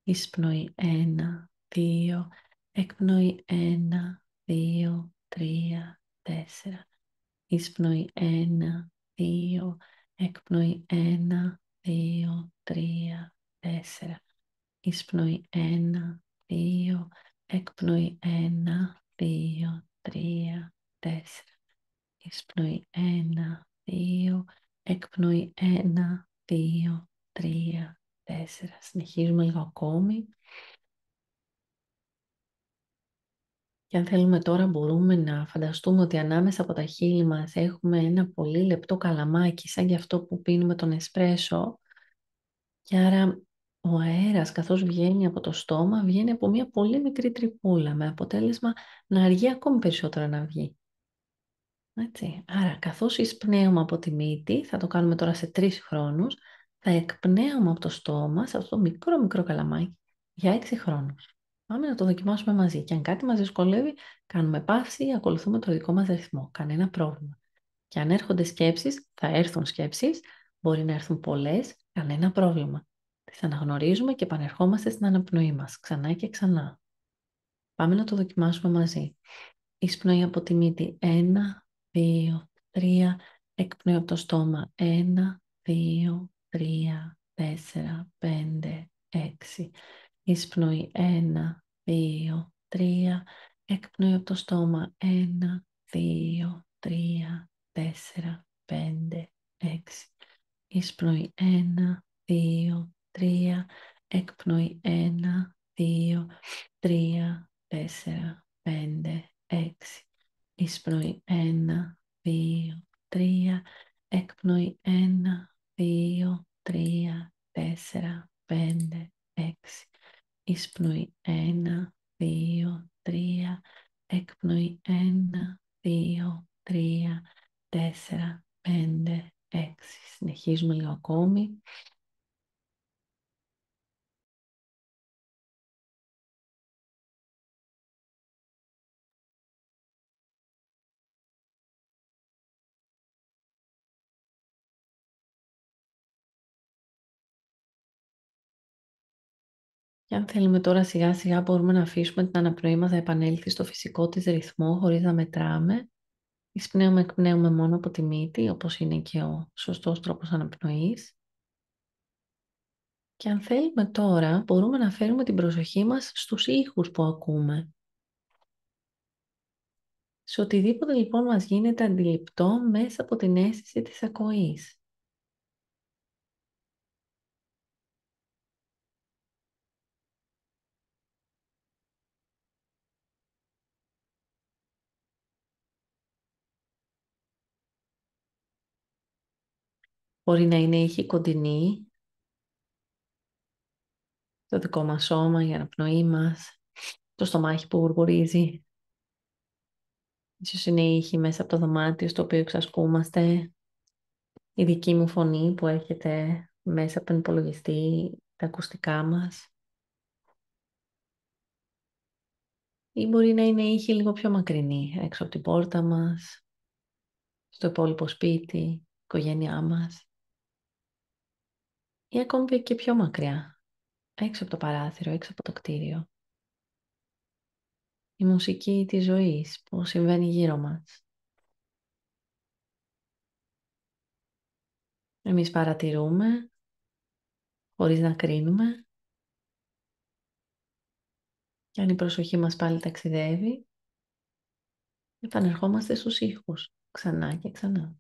Εισπνοή 1, 2, εκπνοή 1, 2, 3, 4. Εισπνοή 1, 2, εκπνοή 1, 2, 3, 4. Εισπνοή 1, 2, εκπνοή 1, 2, 3, 4. Εισπνοή 1, 2, εκπνοή 1, 2, 3, 4. Συνεχίζουμε λίγο ακόμη. Και αν θέλουμε τώρα μπορούμε να φανταστούμε ότι ανάμεσα από τα χείλη μας έχουμε ένα πολύ λεπτό καλαμάκι σαν και αυτό που πίνουμε τον εσπρέσο και άρα ο αέρας καθώς βγαίνει από το στόμα βγαίνει από μια πολύ μικρή τρυπούλα με αποτέλεσμα να αργεί ακόμη περισσότερο να βγει. Έτσι. Άρα καθώς εισπνέουμε από τη μύτη, θα το κάνουμε τώρα σε 3 χρόνους, θα εκπνέουμε από το στόμα σε αυτό το μικρό μικρό καλαμάκι για 6 χρόνους. Πάμε να το δοκιμάσουμε μαζί και αν κάτι μας δυσκολεύει, κάνουμε παύση ή ακολουθούμε το δικό μας ρυθμό. Κανένα πρόβλημα. Και αν έρχονται σκέψεις, θα έρθουν σκέψεις, μπορεί να έρθουν πολλές, κανένα πρόβλημα. Τις αναγνωρίζουμε και επανερχόμαστε στην αναπνοή μας, ξανά και ξανά. Πάμε να το δοκιμάσουμε μαζί. Εισπνοή από τη μύτη 1, 2, 3, εκπνοή από το στόμα 1, 2, 3, 4, 5, 6. Εισπνοή 1, 2, 3, εκπνοή από το στόμα 1, 2, 3, 4, 5, 6. Εισπνοή 1, 2, 3, εκπνοή 1, 2, 3, 4, 5, 6. Εισπνοή 1, 2, 3, εκπνοή 1, 2, 3, 4, 5, 6. Εισπνοή 1, 2, 3, εκπνοή 1, 2, 3, 4, 5, 6. Συνεχίζουμε λίγο ακόμη. Και αν θέλουμε τώρα σιγά σιγά μπορούμε να αφήσουμε την αναπνοή μας να επανέλθει στο φυσικό της ρυθμό χωρίς να μετράμε. Εισπνέουμε, εκπνέουμε μόνο από τη μύτη, όπως είναι και ο σωστός τρόπος αναπνοής. Και αν θέλουμε τώρα μπορούμε να φέρουμε την προσοχή μας στους ήχους που ακούμε. Σε οτιδήποτε λοιπόν μας γίνεται αντιληπτό μέσα από την αίσθηση της ακοής. Μπορεί να είναι ήχοι κοντινοί, το δικό μας σώμα, η αναπνοή μας, το στομάχι που γουργουρίζει. Ίσως είναι ήχοι μέσα από το δωμάτιο στο οποίο εξασκούμαστε, η δική μου φωνή που έρχεται μέσα από τον υπολογιστή, τα ακουστικά μας. Ή μπορεί να είναι ήχοι λίγο πιο μακρινοί, έξω από την πόρτα μας, στο υπόλοιπο σπίτι, η οικογένειά μας. Ή ακόμη και πιο μακριά, έξω από το παράθυρο, έξω από το κτίριο. Η μουσική της ζωής που συμβαίνει γύρω μας. Εμείς παρατηρούμε, χωρίς να κρίνουμε. Και αν η προσοχή μας πάλι ταξιδεύει, επανερχόμαστε στους ήχους, ξανά και ξανά.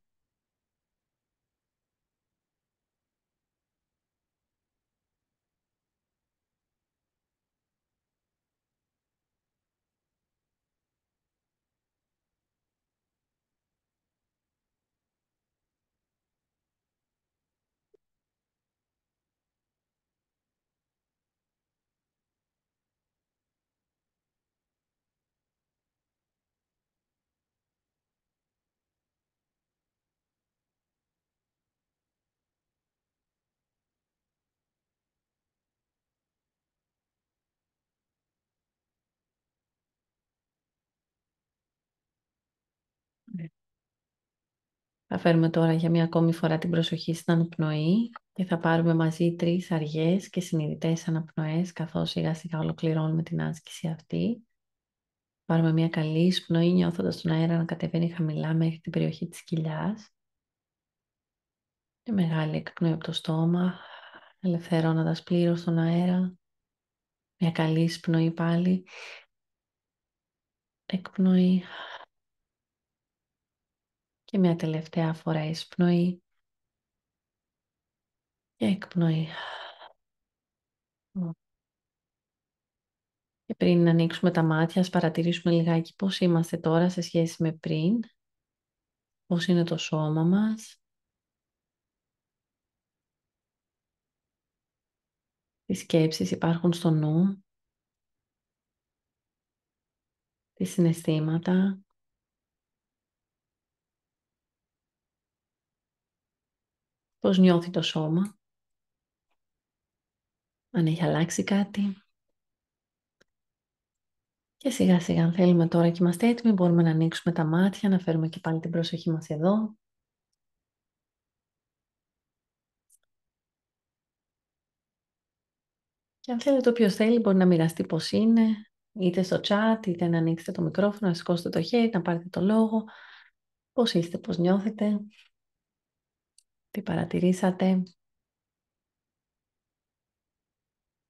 Θα φέρουμε τώρα για μία ακόμη φορά την προσοχή στην αναπνοή και θα πάρουμε μαζί 3 αργές και συνειδητές αναπνοές καθώς σιγά σιγά ολοκληρώνουμε την άσκηση αυτή. Πάρουμε μία καλή εισπνοή νιώθοντας τον αέρα να κατεβαίνει χαμηλά μέχρι την περιοχή της κοιλιάς. Και μεγάλη εκπνοή από το στόμα, ελευθερώνοντας πλήρως τον αέρα. Μία καλή εισπνοή πάλι. Εκπνοή. Και μια τελευταία φορά εισπνοή και εκπνοή. Και πριν να ανοίξουμε τα μάτια, ας παρατηρήσουμε λιγάκι πώς είμαστε τώρα σε σχέση με πριν. Πώς είναι το σώμα μας. Τι σκέψεις υπάρχουν στο νου. Τι συναισθήματα. Πώς νιώθει το σώμα. Αν έχει αλλάξει κάτι. Και σιγά σιγά αν θέλουμε τώρα και είμαστε έτοιμοι μπορούμε να ανοίξουμε τα μάτια, να φέρουμε και πάλι την προσοχή μας εδώ. Και αν θέλετε όποιος θέλει μπορεί να μοιραστεί πώς είναι, είτε στο chat, είτε να ανοίξετε το μικρόφωνο, να σηκώσετε το χέρι, να πάρετε το λόγο. Πώς είστε, πώς νιώθετε, τι παρατηρήσατε,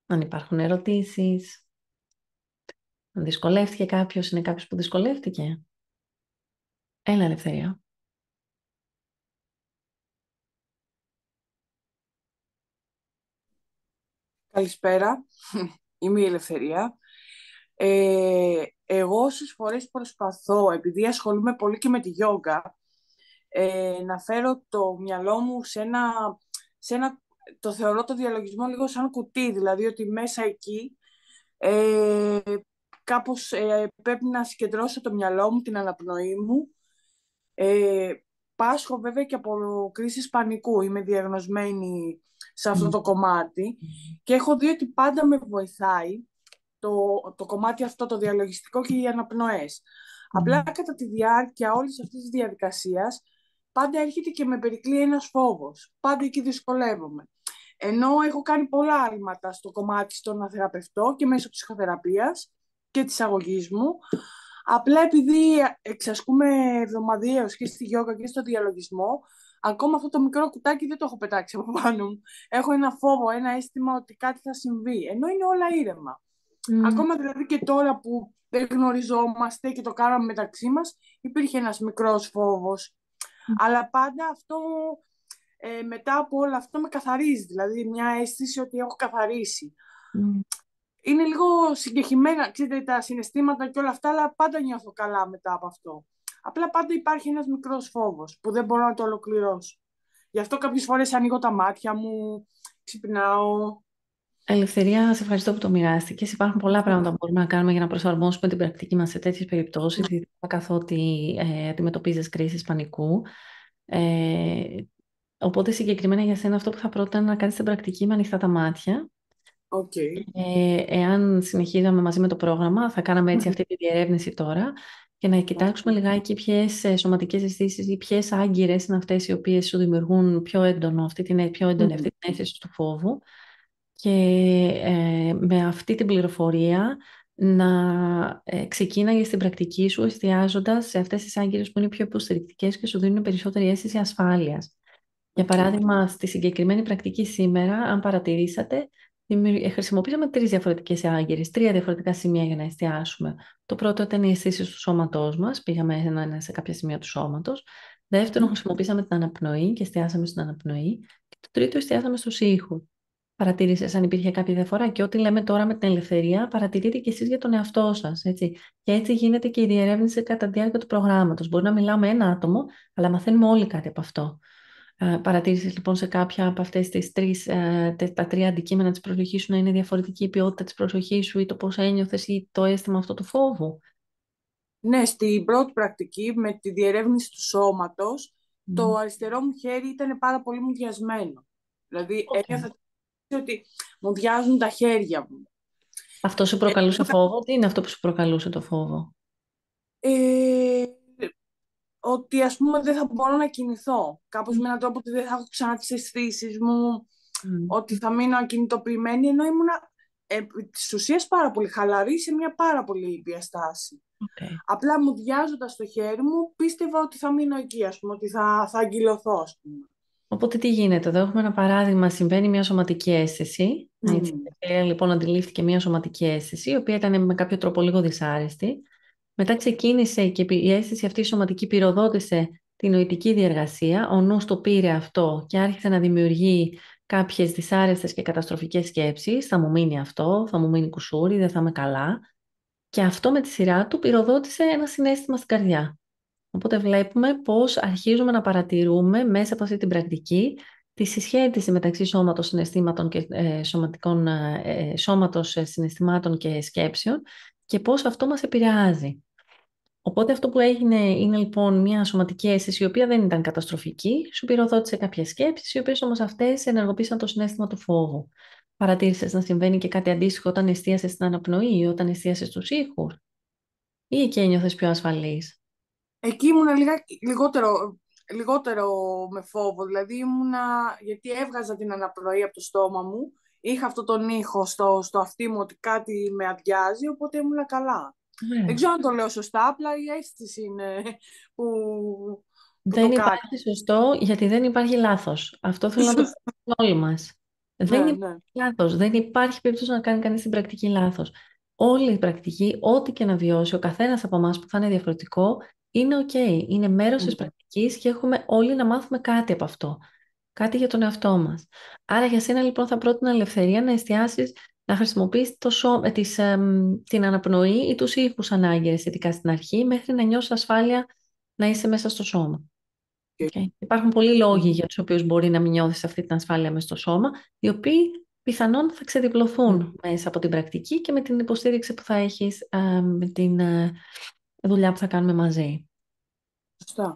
αν υπάρχουν ερωτήσεις, αν δυσκολεύτηκε κάποιος, είναι κάποιος που δυσκολεύτηκε. Έλα, Ελευθερία. Καλησπέρα, είμαι η Ελευθερία. Εγώ όσες φορές προσπαθώ, επειδή ασχολούμαι πολύ και με τη γιόγκα, να φέρω το μυαλό μου σε ένα, το θεωρώ το διαλογισμό λίγο σαν κουτί, δηλαδή ότι μέσα εκεί ε, κάπως πρέπει να συγκεντρώσω το μυαλό μου, την αναπνοή μου. Ε, Πάσχω βέβαια και από κρίσεις πανικού, είμαι διαγνωσμένη σε αυτό το κομμάτι και έχω δει ότι πάντα με βοηθάει το κομμάτι αυτό, το διαλογιστικό και οι αναπνοές. Απλά κατά τη διάρκεια όλης αυτής της διαδικασίας, πάντα έρχεται και με περικλεί ένας φόβος. Πάντα εκεί δυσκολεύομαι. Ενώ έχω κάνει πολλά άλματα στο κομμάτι στο να θεραπευτώ και μέσω ψυχοθεραπείας και της αγωγής μου, απλά επειδή εξασκούμε εβδομαδιαίως και στη γιόγκα και στο διαλογισμό, ακόμα αυτό το μικρό κουτάκι δεν το έχω πετάξει από πάνω μου. Έχω ένα φόβο, ένα αίσθημα ότι κάτι θα συμβεί, ενώ είναι όλα ήρεμα. Mm, Ακόμα δηλαδή και τώρα που δεν γνωριζόμαστε και το κάναμε μεταξύ μας, υπήρχε ένας μικρός φόβος. Αλλά πάντα αυτό, μετά από όλο αυτό με καθαρίζει, δηλαδή μια αίσθηση ότι έχω καθαρίσει. mm. Είναι λίγο συγκεχημένα, ξέρετε, τα συναισθήματα και όλα αυτά, αλλά πάντα νιώθω καλά μετά από αυτό. Απλά πάντα υπάρχει ένας μικρός φόβος που δεν μπορώ να το ολοκληρώσω. Γι' αυτό κάποιες φορές ανοίγω τα μάτια μου, ξυπνάω. Ελευθερία, σε ευχαριστώ που το μοιράστηκε. Υπάρχουν πολλά πράγματα που μπορούμε να κάνουμε για να προσαρμόσουμε την πρακτική μας σε τέτοιες περιπτώσεις, ειδικά καθότι αντιμετωπίζεις κρίσεις πανικού. Ε, οπότε συγκεκριμένα για σένα αυτό που θα πρότεινα είναι να κάνεις την πρακτική με ανοιχτά τα μάτια. Οκ. Εάν συνεχίζαμε μαζί με το πρόγραμμα, θα κάναμε έτσι αυτή τη διερεύνηση τώρα και να κοιτάξουμε λιγάκι ποιες σωματικές αισθήσεις ή ποιες άγκυρες είναι αυτές οι οποίες σου δημιουργούν πιο έντονο πιο έντονη αυτή την αίσθηση του φόβου και με αυτή την πληροφορία να ξεκίναγες την πρακτική σου εστιάζοντας σε αυτές τις άγκυρες που είναι πιο υποστηρικτικές και σου δίνουν περισσότερη αίσθηση ασφάλειας. Για Οκ. παράδειγμα, στη συγκεκριμένη πρακτική σήμερα, αν παρατηρήσατε, χρησιμοποίησαμε τρεις διαφορετικές άγκυρες, τρία διαφορετικά σημεία για να εστιάσουμε. Το πρώτο ήταν οι αισθήσεις του σώματός μας, πήγαμε σε κάποια σημεία του σώματος. Δεύτερον, χρησιμοποίησαμε την αναπνοή και εστιάσαμε στην αναπνοή. Και το τρίτο, εστιάσαμε στους ήχους. Παρατήρησες αν υπήρχε κάποια διαφορά και ό,τι λέμε τώρα με την ελευθερία, παρατηρείτε και εσείς για τον εαυτό σας. Έτσι. Και έτσι γίνεται και η διερεύνηση κατά τη διάρκεια του προγράμματος. Μπορεί να μιλάμε ένα άτομο, αλλά μαθαίνουμε όλοι κάτι από αυτό. Παρατήρησες λοιπόν σε κάποια από αυτές τις τα τρία αντικείμενα της προσοχής σου να είναι διαφορετική η ποιότητα της προσοχής σου ή το πώς ένιωθες ή το αίσθημα αυτό του φόβου. Ναι, στην πρώτη πρακτική με τη διερεύνηση του σώματος, το Mm. αριστερό μου χέρι ήταν πάρα πολύ μουδιασμένο. Δηλαδή Okay. ένιωθα ότι μουδιάζουν τα χέρια μου. Αυτό σου προκαλούσε φόβο? Τι είναι αυτό που σου προκαλούσε το φόβο? Ε, ότι ας πούμε δεν θα μπορώ να κινηθώ. Κάπως με έναν τρόπο ότι δεν θα έχω ξανά τις αισθήσεις μου, Mm. ότι θα μείνω ακινητοποιημένη, ενώ ήμουνα της ουσίας πάρα πολύ χαλαρή σε μια πάρα πολύ ήπια στάση. Okay. Απλά μου διάζοντας το χέρι μου, πίστευα ότι θα μείνω εκεί, ας πούμε, ότι θα αγκυλωθώ, ας πούμε. Οπότε τι γίνεται, εδώ έχουμε ένα παράδειγμα, συμβαίνει μια σωματική αίσθηση. Έτσι. Mm. Λοιπόν, αντιλήφθηκε μια σωματική αίσθηση, η οποία ήταν με κάποιο τρόπο λίγο δυσάρεστη. Μετά ξεκίνησε και η αίσθηση αυτή η σωματική πυροδότησε την νοητική διεργασία. Ο νους το πήρε αυτό και άρχισε να δημιουργεί κάποιες δυσάρεστες και καταστροφικές σκέψεις. Θα μου μείνει αυτό, θα μου μείνει κουσούρι, δεν θα είμαι καλά. Και αυτό με τη σειρά του πυροδότησε ένα συναίσθημα στην καρδιά. Οπότε βλέπουμε πώς αρχίζουμε να παρατηρούμε μέσα από αυτή την πρακτική τη συσχέτιση μεταξύ σώματος συναισθήματων και σώματος συναισθημάτων και σκέψεων και πώς αυτό μας επηρεάζει. Οπότε αυτό που έγινε είναι λοιπόν μια σωματική αίσθηση η οποία δεν ήταν καταστροφική, σου πυροδότησε κάποιες σκέψεις, οι οποίες όμως αυτές ενεργοποίησαν το συναίσθημα του φόβου. Παρατήρησες να συμβαίνει και κάτι αντίστοιχο όταν εστίασες στην αναπνοή ή όταν εστίασες στους ήχους, ή εκεί ένιωθες πιο ασφαλής? Εκεί ήμουνα λιγότερο με φόβο, δηλαδή γιατί έβγαζα την αναπνοή από το στόμα μου, είχα αυτό τον ήχο στο αυτί μου ότι κάτι με αδειάζει, οπότε ήμουνα καλά. Δεν Ωραία. ξέρω αν το λέω σωστά, απλά η αίσθηση είναι που, που Δεν το κάνει. υπάρχει σωστό γιατί δεν υπάρχει λάθος. Αυτό θέλω να το πούμε όλοι μας. Δεν Ναι, υπάρχει ναι. λάθος. Δεν υπάρχει περίπτωση να κάνει κανείς την πρακτική λάθος. Όλη η πρακτική, ό,τι και να βιώσει, ο καθένας από εμά που θα είναι διαφορετικό, είναι ok. Είναι μέρος της πρακτικής και έχουμε όλοι να μάθουμε κάτι από αυτό. Κάτι για τον εαυτό μας. Άρα για σένα λοιπόν θα πρότεινα ελευθερία να εστιάσεις να χρησιμοποιήσεις την αναπνοή ή τους ήχους ανάγκες, ειδικά στην αρχή, μέχρι να νιώσεις ασφάλεια να είσαι μέσα στο σώμα. Okay. Υπάρχουν πολλοί λόγοι για τους οποίους μπορεί να μην νιώθεις αυτή την ασφάλεια μέσα στο σώμα, οι οποίοι πιθανόν θα ξεδιπλωθούν μέσα από την πρακτική και με την υποστήριξη που θα έχεις με την δουλειά που θα κάνουμε μαζί. Σωστά.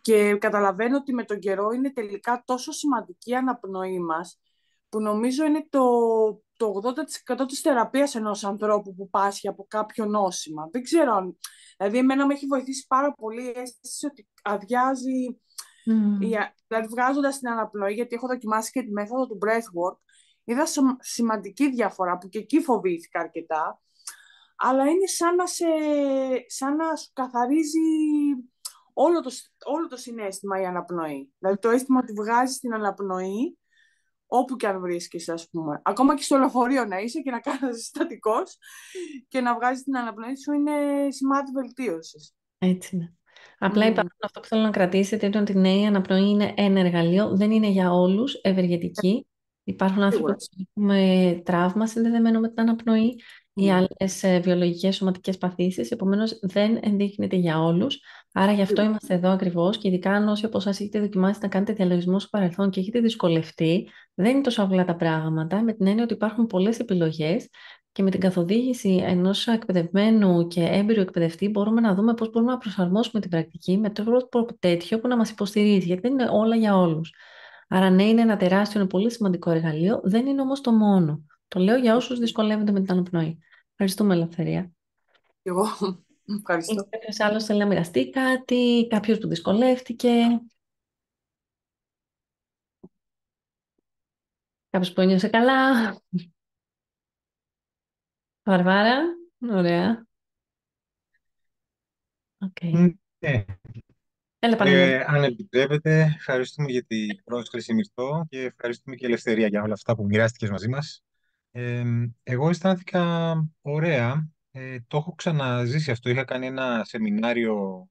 Και καταλαβαίνω ότι με τον καιρό είναι τελικά τόσο σημαντική η αναπνοή μας, που νομίζω είναι το 80% της θεραπείας ενός ανθρώπου που πάσχει από κάποιο νόσημα. Δεν ξέρω αν... Δηλαδή, εμένα με έχει βοηθήσει πάρα πολύ η αίσθηση ότι αδειάζει... Mm. Δηλαδή, βγάζοντας την αναπνοή, γιατί έχω δοκιμάσει και τη μέθοδο του breathwork, είδα σημαντική διαφορά, που και εκεί φοβήθηκα αρκετά, αλλά είναι σαν να σου καθαρίζει όλο το συναίσθημα η αναπνοή. Δηλαδή το αίσθημα ότι βγάζεις την αναπνοή όπου και αν βρίσκεσαι, ας πούμε. Ακόμα και στο λεωφορείο να είσαι και να κάνεις συστατικός και να βγάζεις την αναπνοή σου είναι σημάδι βελτίωσης. Έτσι είναι. Απλά Mm, υπάρχουν, αυτό που θέλω να κρατήσετε είναι ότι ναι, η αναπνοή είναι ένα εργαλείο, δεν είναι για όλους ευεργετική. Υπάρχουν άνθρωποι σίγουρα. που έχουμε τραύμα συνδεδεμένο με την αναπνοή ή Mm, άλλες βιολογικές σωματικές παθήσεις, επομένως δεν ενδείκνυται για όλους. Άρα γι' αυτό σίγουρα. είμαστε εδώ ακριβώς και ειδικά αν όσοι από εσάς έχετε δοκιμάσει να κάνετε διαλογισμό στο παρελθόν και έχετε δυσκολευτεί, δεν είναι τόσο απλά τα πράγματα, με την έννοια ότι υπάρχουν πολλές επιλογές και με την καθοδήγηση ενός εκπαιδευμένου και έμπειρου εκπαιδευτή μπορούμε να δούμε πώς μπορούμε να προσαρμόσουμε την πρακτική με τρόπο τέτοιο που να μας υποστηρίζει, γιατί δεν είναι όλα για όλους. Άρα ναι, είναι ένα τεράστιο, είναι πολύ σημαντικό εργαλείο, δεν είναι όμως το μόνο. Το λέω για όσους δυσκολεύονται με την αναπνοή. Ευχαριστούμε, Ελευθερία. Και εγώ Έχει ευχαριστώ. κάποιος άλλος θέλει να μοιραστεί κάτι, κάποιος που δυσκολεύτηκε, κάποιος που ένιωσε καλά. Βαρβάρα, ωραία. Okay. Ναι. Έλα, Παναγιώτη. Αν επιτρέπετε, ευχαριστούμε για την πρόσκληση Μυρτώ και ευχαριστούμε και Ελευθερία για όλα αυτά που μοιράστηκες μαζί μας. Εγώ αισθάνθηκα ωραία. Το έχω ξαναζήσει αυτό. Είχα κάνει ένα σεμινάριο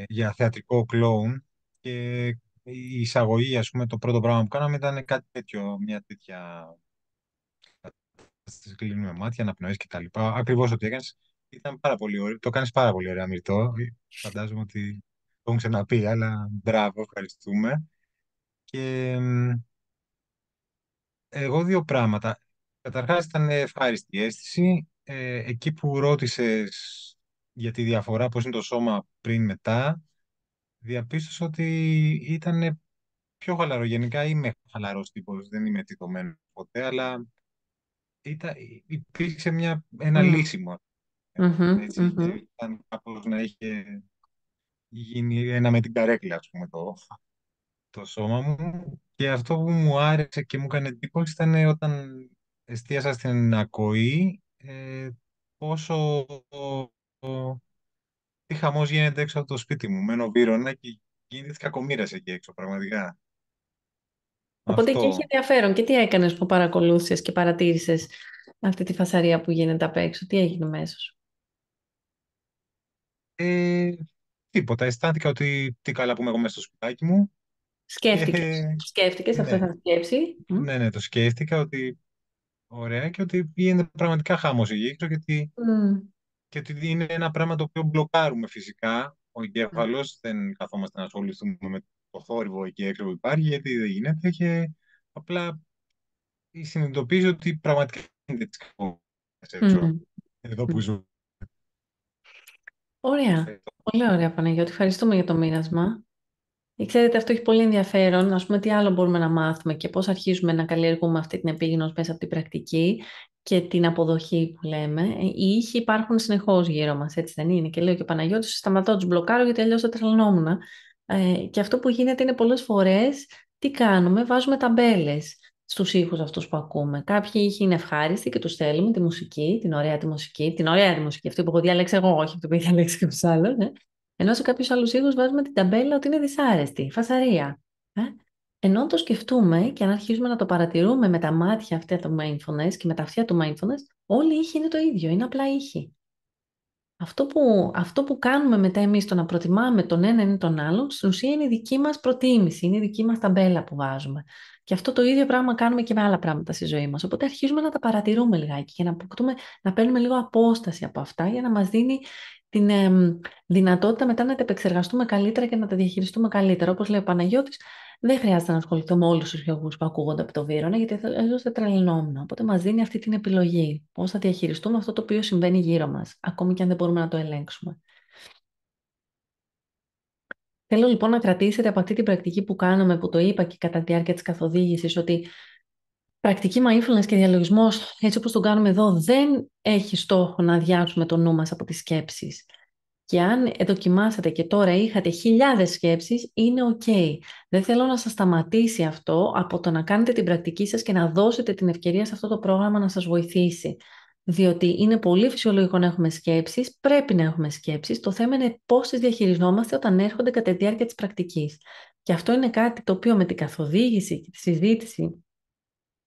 για θεατρικό κλόουν και η εισαγωγή, ας πούμε, το πρώτο πράγμα που κάναμε ήταν κάτι τέτοιο, μια τέτοια κλείνουμε μάτια, αναπνοές και τα λοιπά. Ακριβώς ό,τι έκανες ήταν πάρα πολύ ωραίο. Το κάνεις πάρα πολύ ωραία, Μυρτώ. Φαντάζομαι ότι το έχουν ξαναπεί, αλλά μπράβο, ευχαριστούμε. Και εγώ δύο πράγματα. Καταρχάς ήταν ευχάριστη η αίσθηση. Εκεί που ρώτησες για τη διαφορά, πώς είναι το σώμα πριν μετά, διαπίστωσα ότι ήταν πιο χαλαρό. Γενικά είμαι χαλαρός τύπος, δεν είμαι τυπωμένος ποτέ, αλλά ήταν, υπήρξε ένα Μμμ. λύσιμο. Μμμ, Έτσι, και μμμ. ήταν κάπως να είχε γίνει ένα με την καρέκλα, ας πούμε, το σώμα μου. Και αυτό που μου άρεσε και μου έκανε εντύπωση ήταν όταν εστίασα στην ακοή, πόσο τι χαμός γίνεται έξω από το σπίτι μου. Μένω Βύρωνα και γίνεται της κακομοίρας εκεί έξω, πραγματικά. Οπότε και έχει Αυτό. ενδιαφέρον. Και τι έκανες που παρακολούθησες και παρατήρησες αυτή τη φασαρία που γίνεται απ' έξω. Τι έγινε μέσα σου. Ε, Τίποτα. Αισθάνθηκα ότι τι καλά που είμαι εγώ μέσα στο σπιτάκι μου και Σκέφτηκες αυτό ναι, σαν σκέψη. Μμ. ναι, το σκέφτηκα ότι ωραία και ότι γίνεται πραγματικά χάμος εκεί έξω Μμ. και ότι είναι ένα πράγμα το οποίο μπλοκάρουμε φυσικά. Ο εγκέφαλος δεν καθόμαστε να ασχοληθούμε με το θόρυβο εκεί έξω που υπάρχει, γιατί δεν γίνεται και απλά συνειδητοποιήσω ότι πραγματικά είναι της κακομοίρας έξω, Μμ. εδώ Μμ. που ζω. Ωραία. Πολύ ωραία, Παναγιώτη. Ευχαριστούμε για το μοίρασμα. Ξέρετε, αυτό έχει πολύ ενδιαφέρον. Α πούμε, τι άλλο μπορούμε να μάθουμε και πώς αρχίζουμε να καλλιεργούμε αυτή την επίγνωση μέσα από την πρακτική και την αποδοχή που λέμε. Οι ήχοι υπάρχουν συνεχώς γύρω μας, έτσι δεν είναι. Και λέω και ο Παναγιώτης, σταματώ, τους μπλοκάρω γιατί αλλιώς θα τρελνόμουν. Και αυτό που γίνεται είναι πολλές φορές, τι κάνουμε, βάζουμε ταμπέλες στους ήχους αυτούς που ακούμε. Κάποιοι ήχοι είναι ευχάριστοι και τους θέλουμε, τη μουσική, την ωραία τη μουσική, αυτή που έχω διαλέξει εγώ, όχι αυτή που έχει διαλέξει κάποιος άλλος. Ενώ σε κάποιους άλλους ήχους βάζουμε την ταμπέλα ότι είναι δυσάρεστη, φασαρία. Ενώ το σκεφτούμε και αν αρχίζουμε να το παρατηρούμε με τα μάτια αυτά του mindfulness και με τα αυτιά του mindfulness, όλοι οι ήχοι είναι το ίδιο, είναι απλά ήχοι. Αυτό που κάνουμε μετά εμείς το να προτιμάμε τον ένα ή τον άλλον, στην ουσία είναι η δική μας προτίμηση, είναι η δική μας ταμπέλα που βάζουμε. Και αυτό το ίδιο πράγμα κάνουμε και με άλλα πράγματα στη ζωή μας. Οπότε αρχίζουμε να τα παρατηρούμε λιγάκι και να παίρνουμε λίγο απόσταση από αυτά για να μας δίνει την δυνατότητα μετά να τα επεξεργαστούμε καλύτερα και να τα διαχειριστούμε καλύτερα. Όπως λέει ο Παναγιώτης, δεν χρειάζεται να ασχοληθώ με όλους τους λόγους που ακούγονται από το Βύρωνα, γιατί αλλιώς θα τρελνόμουν. Οπότε μας δίνει αυτή την επιλογή. Πώς θα διαχειριστούμε αυτό το οποίο συμβαίνει γύρω μας, ακόμη και αν δεν μπορούμε να το ελέγξουμε. Θέλω λοιπόν να κρατήσετε από αυτή την πρακτική που κάναμε, που το είπα και κατά τη διάρκεια της καθοδήγησης, ότι πρακτική mindfulness και διαλογισμός, έτσι όπως το κάνουμε εδώ, δεν έχει στόχο να αδειάσουμε το νου μας από τις σκέψεις. Και αν δοκιμάσατε και τώρα είχατε χιλιάδες σκέψεις, είναι ok. Δεν θέλω να σας σταματήσει αυτό από το να κάνετε την πρακτική σας και να δώσετε την ευκαιρία σε αυτό το πρόγραμμα να σας βοηθήσει. Διότι είναι πολύ φυσιολογικό να έχουμε σκέψεις, πρέπει να έχουμε σκέψεις. Το θέμα είναι πώς τις διαχειριζόμαστε όταν έρχονται κατά τη διάρκεια της πρακτικής. Και αυτό είναι κάτι το οποίο με την καθοδήγηση και τη συζήτηση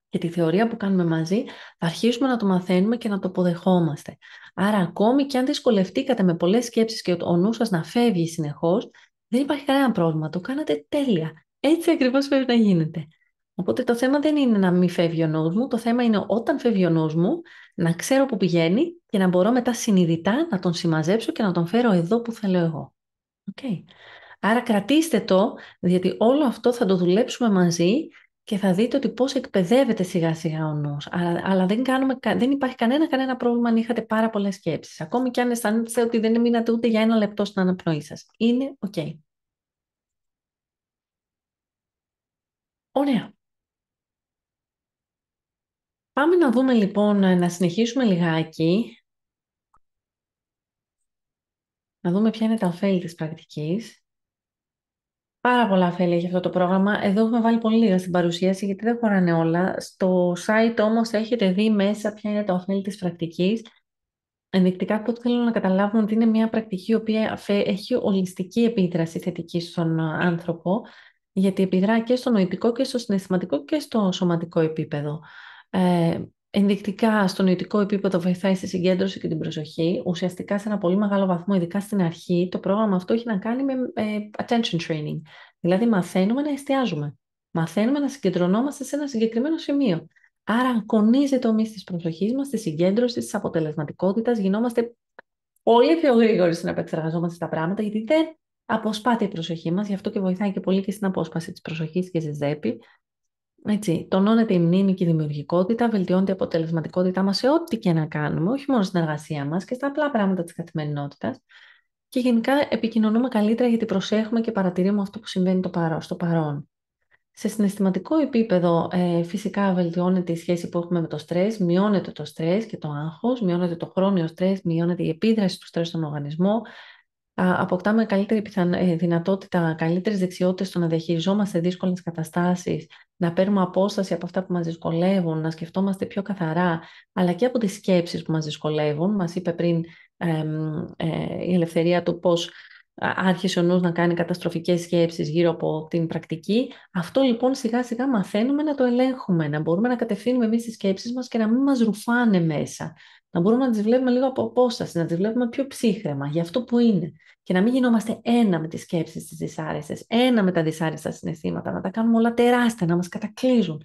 και τη θεωρία που κάνουμε μαζί, θα αρχίσουμε να το μαθαίνουμε και να το αποδεχόμαστε. Άρα, ακόμη και αν δυσκολευτήκατε με πολλές σκέψεις και ο νους σας να φεύγει συνεχώς, δεν υπάρχει κανένα πρόβλημα. Το κάνατε τέλεια. Έτσι ακριβώς πρέπει να γίνεται. Οπότε το θέμα δεν είναι να μην φεύγει ο νους μου, το θέμα είναι όταν φεύγει ο νους μου, να ξέρω που πηγαίνει και να μπορώ μετά συνειδητά να τον συμμαζέψω και να τον φέρω εδώ που θέλω εγώ. Okay. Άρα κρατήστε το, γιατί όλο αυτό θα το δουλέψουμε μαζί και θα δείτε ότι πώς εκπαιδεύεται σιγά σιγά ο νους. Αλλά δεν υπάρχει κανένα πρόβλημα αν είχατε πάρα πολλές σκέψεις. Ακόμη και αν αισθάνεστε ότι δεν μείνατε ούτε για 1 λεπτό στην αναπνοή σας. Είναι ok. Ωραία. Πάμε να δούμε λοιπόν, να συνεχίσουμε λιγάκι. Να δούμε ποια είναι τα ωφέλη της πρακτικής. Πάρα πολλά ωφέλη έχει αυτό το πρόγραμμα. Εδώ έχουμε βάλει πολύ λίγα στην παρουσίαση γιατί δεν χωράνε όλα. Στο site όμως έχετε δει μέσα ποια είναι τα ωφέλη της πρακτικής. Ενδεικτικά αυτό θέλω να καταλάβουμε ότι είναι μια πρακτική η οποία έχει ολιστική επίδραση θετική στον άνθρωπο, γιατί επιδρά και στο νοητικό και στο συναισθηματικό και στο σωματικό επίπεδο. Ενδεικτικά στο νοητικό επίπεδο βοηθάει στη συγκέντρωση και την προσοχή. Ουσιαστικά σε ένα πολύ μεγάλο βαθμό, ειδικά στην αρχή, το πρόγραμμα αυτό έχει να κάνει με attention training. Δηλαδή μαθαίνουμε να εστιάζουμε. Μαθαίνουμε να συγκεντρωνόμαστε σε ένα συγκεκριμένο σημείο. Άρα αγωνίζεται το τομείς της προσοχής μας, της συγκέντρωσης, της αποτελεσματικότητας. Γινόμαστε πολύ πιο γρήγοροι στην να επεξεργαζόμαστε τα πράγματα, γιατί δεν αποσπάται η προσοχή μας. Γι' αυτό και βοηθάει και πολύ και στην απόσπαση της προσοχής και στη ζέπη. Έτσι, τονώνεται η μνήμη και η δημιουργικότητα, βελτιώνεται η αποτελεσματικότητά μας σε ό,τι και να κάνουμε, όχι μόνο στην εργασία μας και στα απλά πράγματα της καθημερινότητας. Και γενικά επικοινωνούμε καλύτερα γιατί προσέχουμε και παρατηρούμε αυτό που συμβαίνει στο παρόν. Σε συναισθηματικό επίπεδο, φυσικά βελτιώνεται η σχέση που έχουμε με το στρες, μειώνεται το στρες και το άγχος, μειώνεται το χρόνιο στρες, μειώνεται η επίδραση του στρες στον οργανισμό. Αποκτάμε καλύτερη δυνατότητα, καλύτερες δεξιότητες στο να διαχειριζόμαστε δύσκολες καταστάσεις, να παίρνουμε απόσταση από αυτά που μας δυσκολεύουν, να σκεφτόμαστε πιο καθαρά, αλλά και από τις σκέψεις που μας δυσκολεύουν. Μας είπε πριν η Ελευθερία του πώς άρχισε ο νους να κάνει καταστροφικές σκέψεις γύρω από την πρακτική. Αυτό λοιπόν σιγά σιγά μαθαίνουμε να το ελέγχουμε, να μπορούμε να κατευθύνουμε εμείς τις σκέψεις μας και να μην μας ρουφάνε μέσα. Να μπορούμε να τις βλέπουμε λίγο από απόσταση, να τις βλέπουμε πιο ψύχραιμα για αυτό που είναι. Και να μην γινόμαστε ένα με τις σκέψεις τις δυσάρεστες, ένα με τα δυσάρεστα συναισθήματα, να τα κάνουμε όλα τεράστια, να μας κατακλείζουν.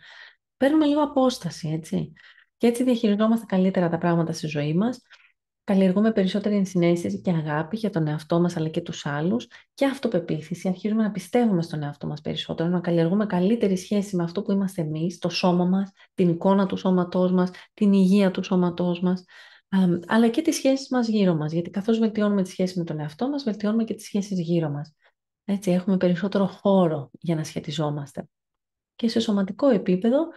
Παίρνουμε λίγο απόσταση, έτσι. Και έτσι διαχειριζόμαστε καλύτερα τα πράγματα στη ζωή μας. Καλλιεργούμε περισσότερη ενσυναίσθηση και αγάπη για τον εαυτό μας αλλά και τους άλλους και αυτοπεποίθηση. Αρχίζουμε να πιστεύουμε στον εαυτό μας περισσότερο, να καλλιεργούμε καλύτερη σχέση με αυτό που είμαστε εμείς, το σώμα μας, την εικόνα του σώματός μας, την υγεία του σώματός μας, αλλά και τις σχέσεις μας γύρω μας. Γιατί καθώς βελτιώνουμε τη σχέση με τον εαυτό μας, βελτιώνουμε και τις σχέσεις γύρω μας. Έτσι, έχουμε περισσότερο χώρο για να σχετιζόμαστε. Και σε σωματικό επίπεδο,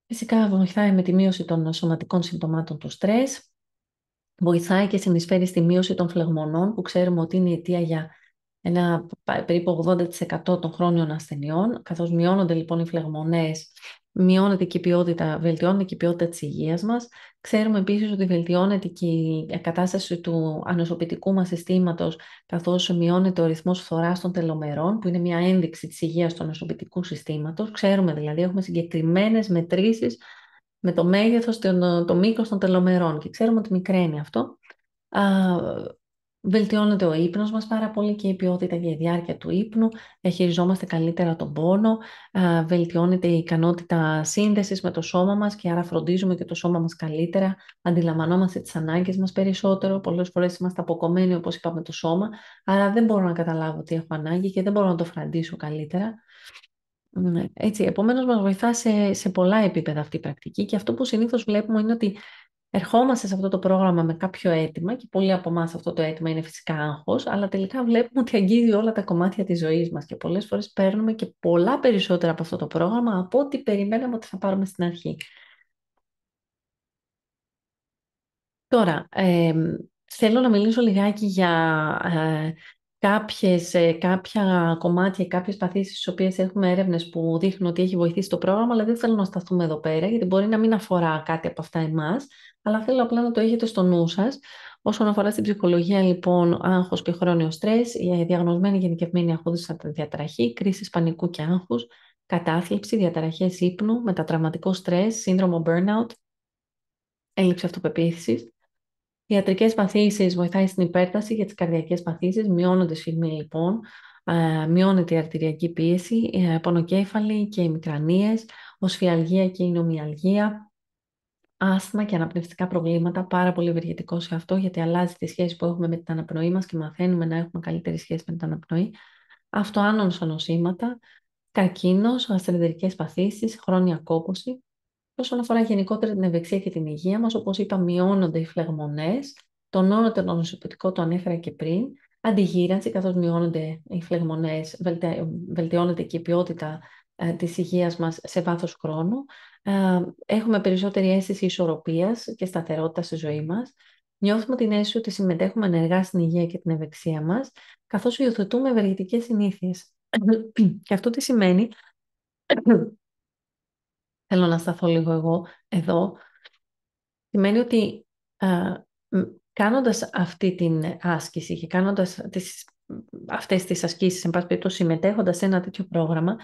φυσικά βοηθάει με τη μείωση των σωματικών συμπτωμάτων του στρες. Βοηθάει και συνεισφέρει στη μείωση των φλεγμονών, που ξέρουμε ότι είναι η αιτία για ένα περίπου 80% των χρόνιων ασθενειών. Καθώς μειώνονται λοιπόν οι φλεγμονές, μειώνεται και η ποιότητα, βελτιώνεται και η ποιότητα της υγείας μας. Ξέρουμε επίσης ότι βελτιώνεται και η κατάσταση του ανοσοποιητικού μας συστήματος, καθώς μειώνεται ο ρυθμός φθοράς των τελομερών, που είναι μια ένδειξη της υγείας του ανοσοποιητικού συστήματος. Ξέρουμε δηλαδή, έχουμε συγκεκριμένες μετρήσεις με το μέγεθος, το μήκος των τελομερών και ξέρουμε ότι μικραίνει αυτό. Βελτιώνεται ο ύπνος μας πάρα πολύ και η ποιότητα και η διάρκεια του ύπνου. Διαχειριζόμαστε καλύτερα τον πόνο. Βελτιώνεται η ικανότητα σύνδεσης με το σώμα μας και άρα φροντίζουμε και το σώμα μας καλύτερα. Αντιλαμβανόμαστε τις ανάγκες μας περισσότερο. Πολλές φορές είμαστε αποκομμένοι, όπως είπαμε, το σώμα. Άρα δεν μπορώ να καταλάβω τι έχω ανάγκη και δεν μπορώ να το φροντίσω καλύτερα. Έτσι, επομένως μας βοηθά σε πολλά επίπεδα αυτή η πρακτική και αυτό που συνήθως βλέπουμε είναι ότι ερχόμαστε σε αυτό το πρόγραμμα με κάποιο αίτημα και πολλοί από εμάς αυτό το αίτημα είναι φυσικά άγχος, αλλά τελικά βλέπουμε ότι αγγίζει όλα τα κομμάτια της ζωής μας και πολλές φορές παίρνουμε και πολλά περισσότερα από αυτό το πρόγραμμα από ό,τι περιμέναμε ότι θα πάρουμε στην αρχή. Τώρα, θέλω να μιλήσω λιγάκι για κάποια κομμάτια, κάποιες παθήσεις στις οποίες έχουμε έρευνες που δείχνουν ότι έχει βοηθήσει το πρόγραμμα, αλλά δεν θέλω να σταθούμε εδώ πέρα, γιατί μπορεί να μην αφορά κάτι από αυτά εμάς, αλλά θέλω απλά να το έχετε στο νου σας, Όσον αφορά στην ψυχολογία, λοιπόν, άγχος και χρόνιο στρες, η διαγνωσμένη γενικευμένη αγχώδης διαταραχή, κρίσεις πανικού και άγχους, κατάθλιψη, διαταραχές ύπνου, μετατραυματικό στρες, σύνδρομο burnout, έλλειψη αυτοπεποίθησης. Ιατρικές παθήσεις βοηθάει στην υπέρταση για τις καρδιακές παθήσεις, μειώνονται σφιγμοί λοιπόν, μειώνεται η αρτηριακή πίεση, πονοκέφαλοι και οι μικρανίες, οσφιαλγία και η νομιαλγία, άσθμα και αναπνευστικά προβλήματα, πάρα πολύ ευεργετικό σε αυτό γιατί αλλάζει τη σχέση που έχουμε με την αναπνοή μας και μαθαίνουμε να έχουμε καλύτερη σχέση με την αναπνοή, αυτοάνωνσα νοσήματα, καρκίνος, γαστρεντερικές παθήσεις, χρόνια κόπωση. Όσον αφορά γενικότερα την ευεξία και την υγεία μας, όπως είπα, μειώνονται οι φλεγμονές, τονώνεται το νοσοποιητικό, το ανέφερα και πριν, αντιγύρανση, καθώς μειώνονται οι φλεγμονές, βελτιώνεται και η ποιότητα της υγείας μας σε βάθος χρόνου. Έχουμε περισσότερη αίσθηση ισορροπίας και σταθερότητα στη ζωή μας. Νιώθουμε την αίσθηση ότι συμμετέχουμε ενεργά στην υγεία και την ευεξία μας, καθώς υιοθετούμε ευεργετικές συνήθειες. Και αυτό τι σημαίνει? Θέλω να σταθώ λίγο εγώ εδώ. Σημαίνει ότι κάνοντας αυτή την άσκηση και κάνοντας αυτές τις ασκήσεις, εν πάση περιπτώσει συμμετέχοντας σε ένα τέτοιο πρόγραμμα,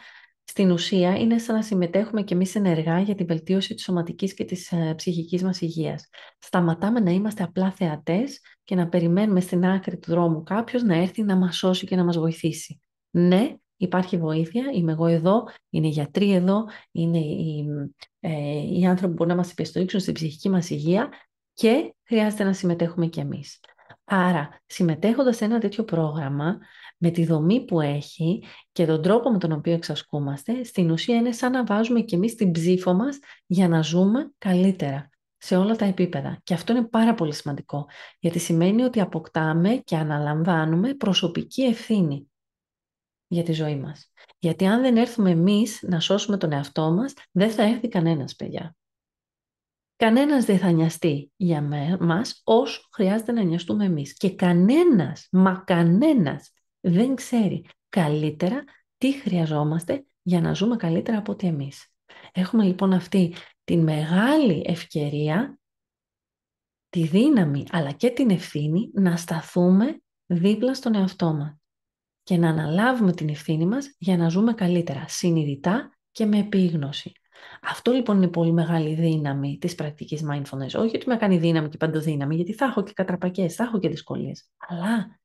στην ουσία είναι σαν να συμμετέχουμε και εμείς ενεργά για τη βελτίωση της σωματικής και της ψυχικής μας υγείας. Σταματάμε να είμαστε απλά θεατές και να περιμένουμε στην άκρη του δρόμου κάποιος να έρθει να μας σώσει και να μας βοηθήσει. Ναι, υπάρχει βοήθεια, είμαι εγώ εδώ, είναι οι γιατροί εδώ, είναι οι άνθρωποι που μπορούν να μας υποστηρίξουν στην ψυχική μας υγεία και χρειάζεται να συμμετέχουμε κι εμείς. Άρα, συμμετέχοντας σε ένα τέτοιο πρόγραμμα, με τη δομή που έχει και τον τρόπο με τον οποίο εξασκούμαστε, στην ουσία είναι σαν να βάζουμε κι εμείς την ψήφο μας για να ζούμε καλύτερα σε όλα τα επίπεδα. Και αυτό είναι πάρα πολύ σημαντικό, γιατί σημαίνει ότι αποκτάμε και αναλαμβάνουμε προσωπική ευθύνη για τη ζωή μας. Γιατί αν δεν έρθουμε εμείς να σώσουμε τον εαυτό μας, δεν θα έρθει κανένας, παιδιά. Κανένας δεν θα νοιαστεί για μας όσο χρειάζεται να νοιαστούμε εμείς. Και κανένας, μα κανένας δεν ξέρει καλύτερα τι χρειαζόμαστε για να ζούμε καλύτερα από ότι εμείς. Έχουμε λοιπόν αυτή τη μεγάλη ευκαιρία, τη δύναμη αλλά και την ευθύνη να σταθούμε δίπλα στον εαυτό μας και να αναλάβουμε την ευθύνη μας για να ζούμε καλύτερα, συνειδητά και με επίγνωση. Αυτό λοιπόν είναι πολύ μεγάλη δύναμη της πρακτικής mindfulness. Όχι ότι με κάνει δύναμη και παντοδύναμη, γιατί θα έχω και κατραπακές, θα έχω και δυσκολίες. Αλλά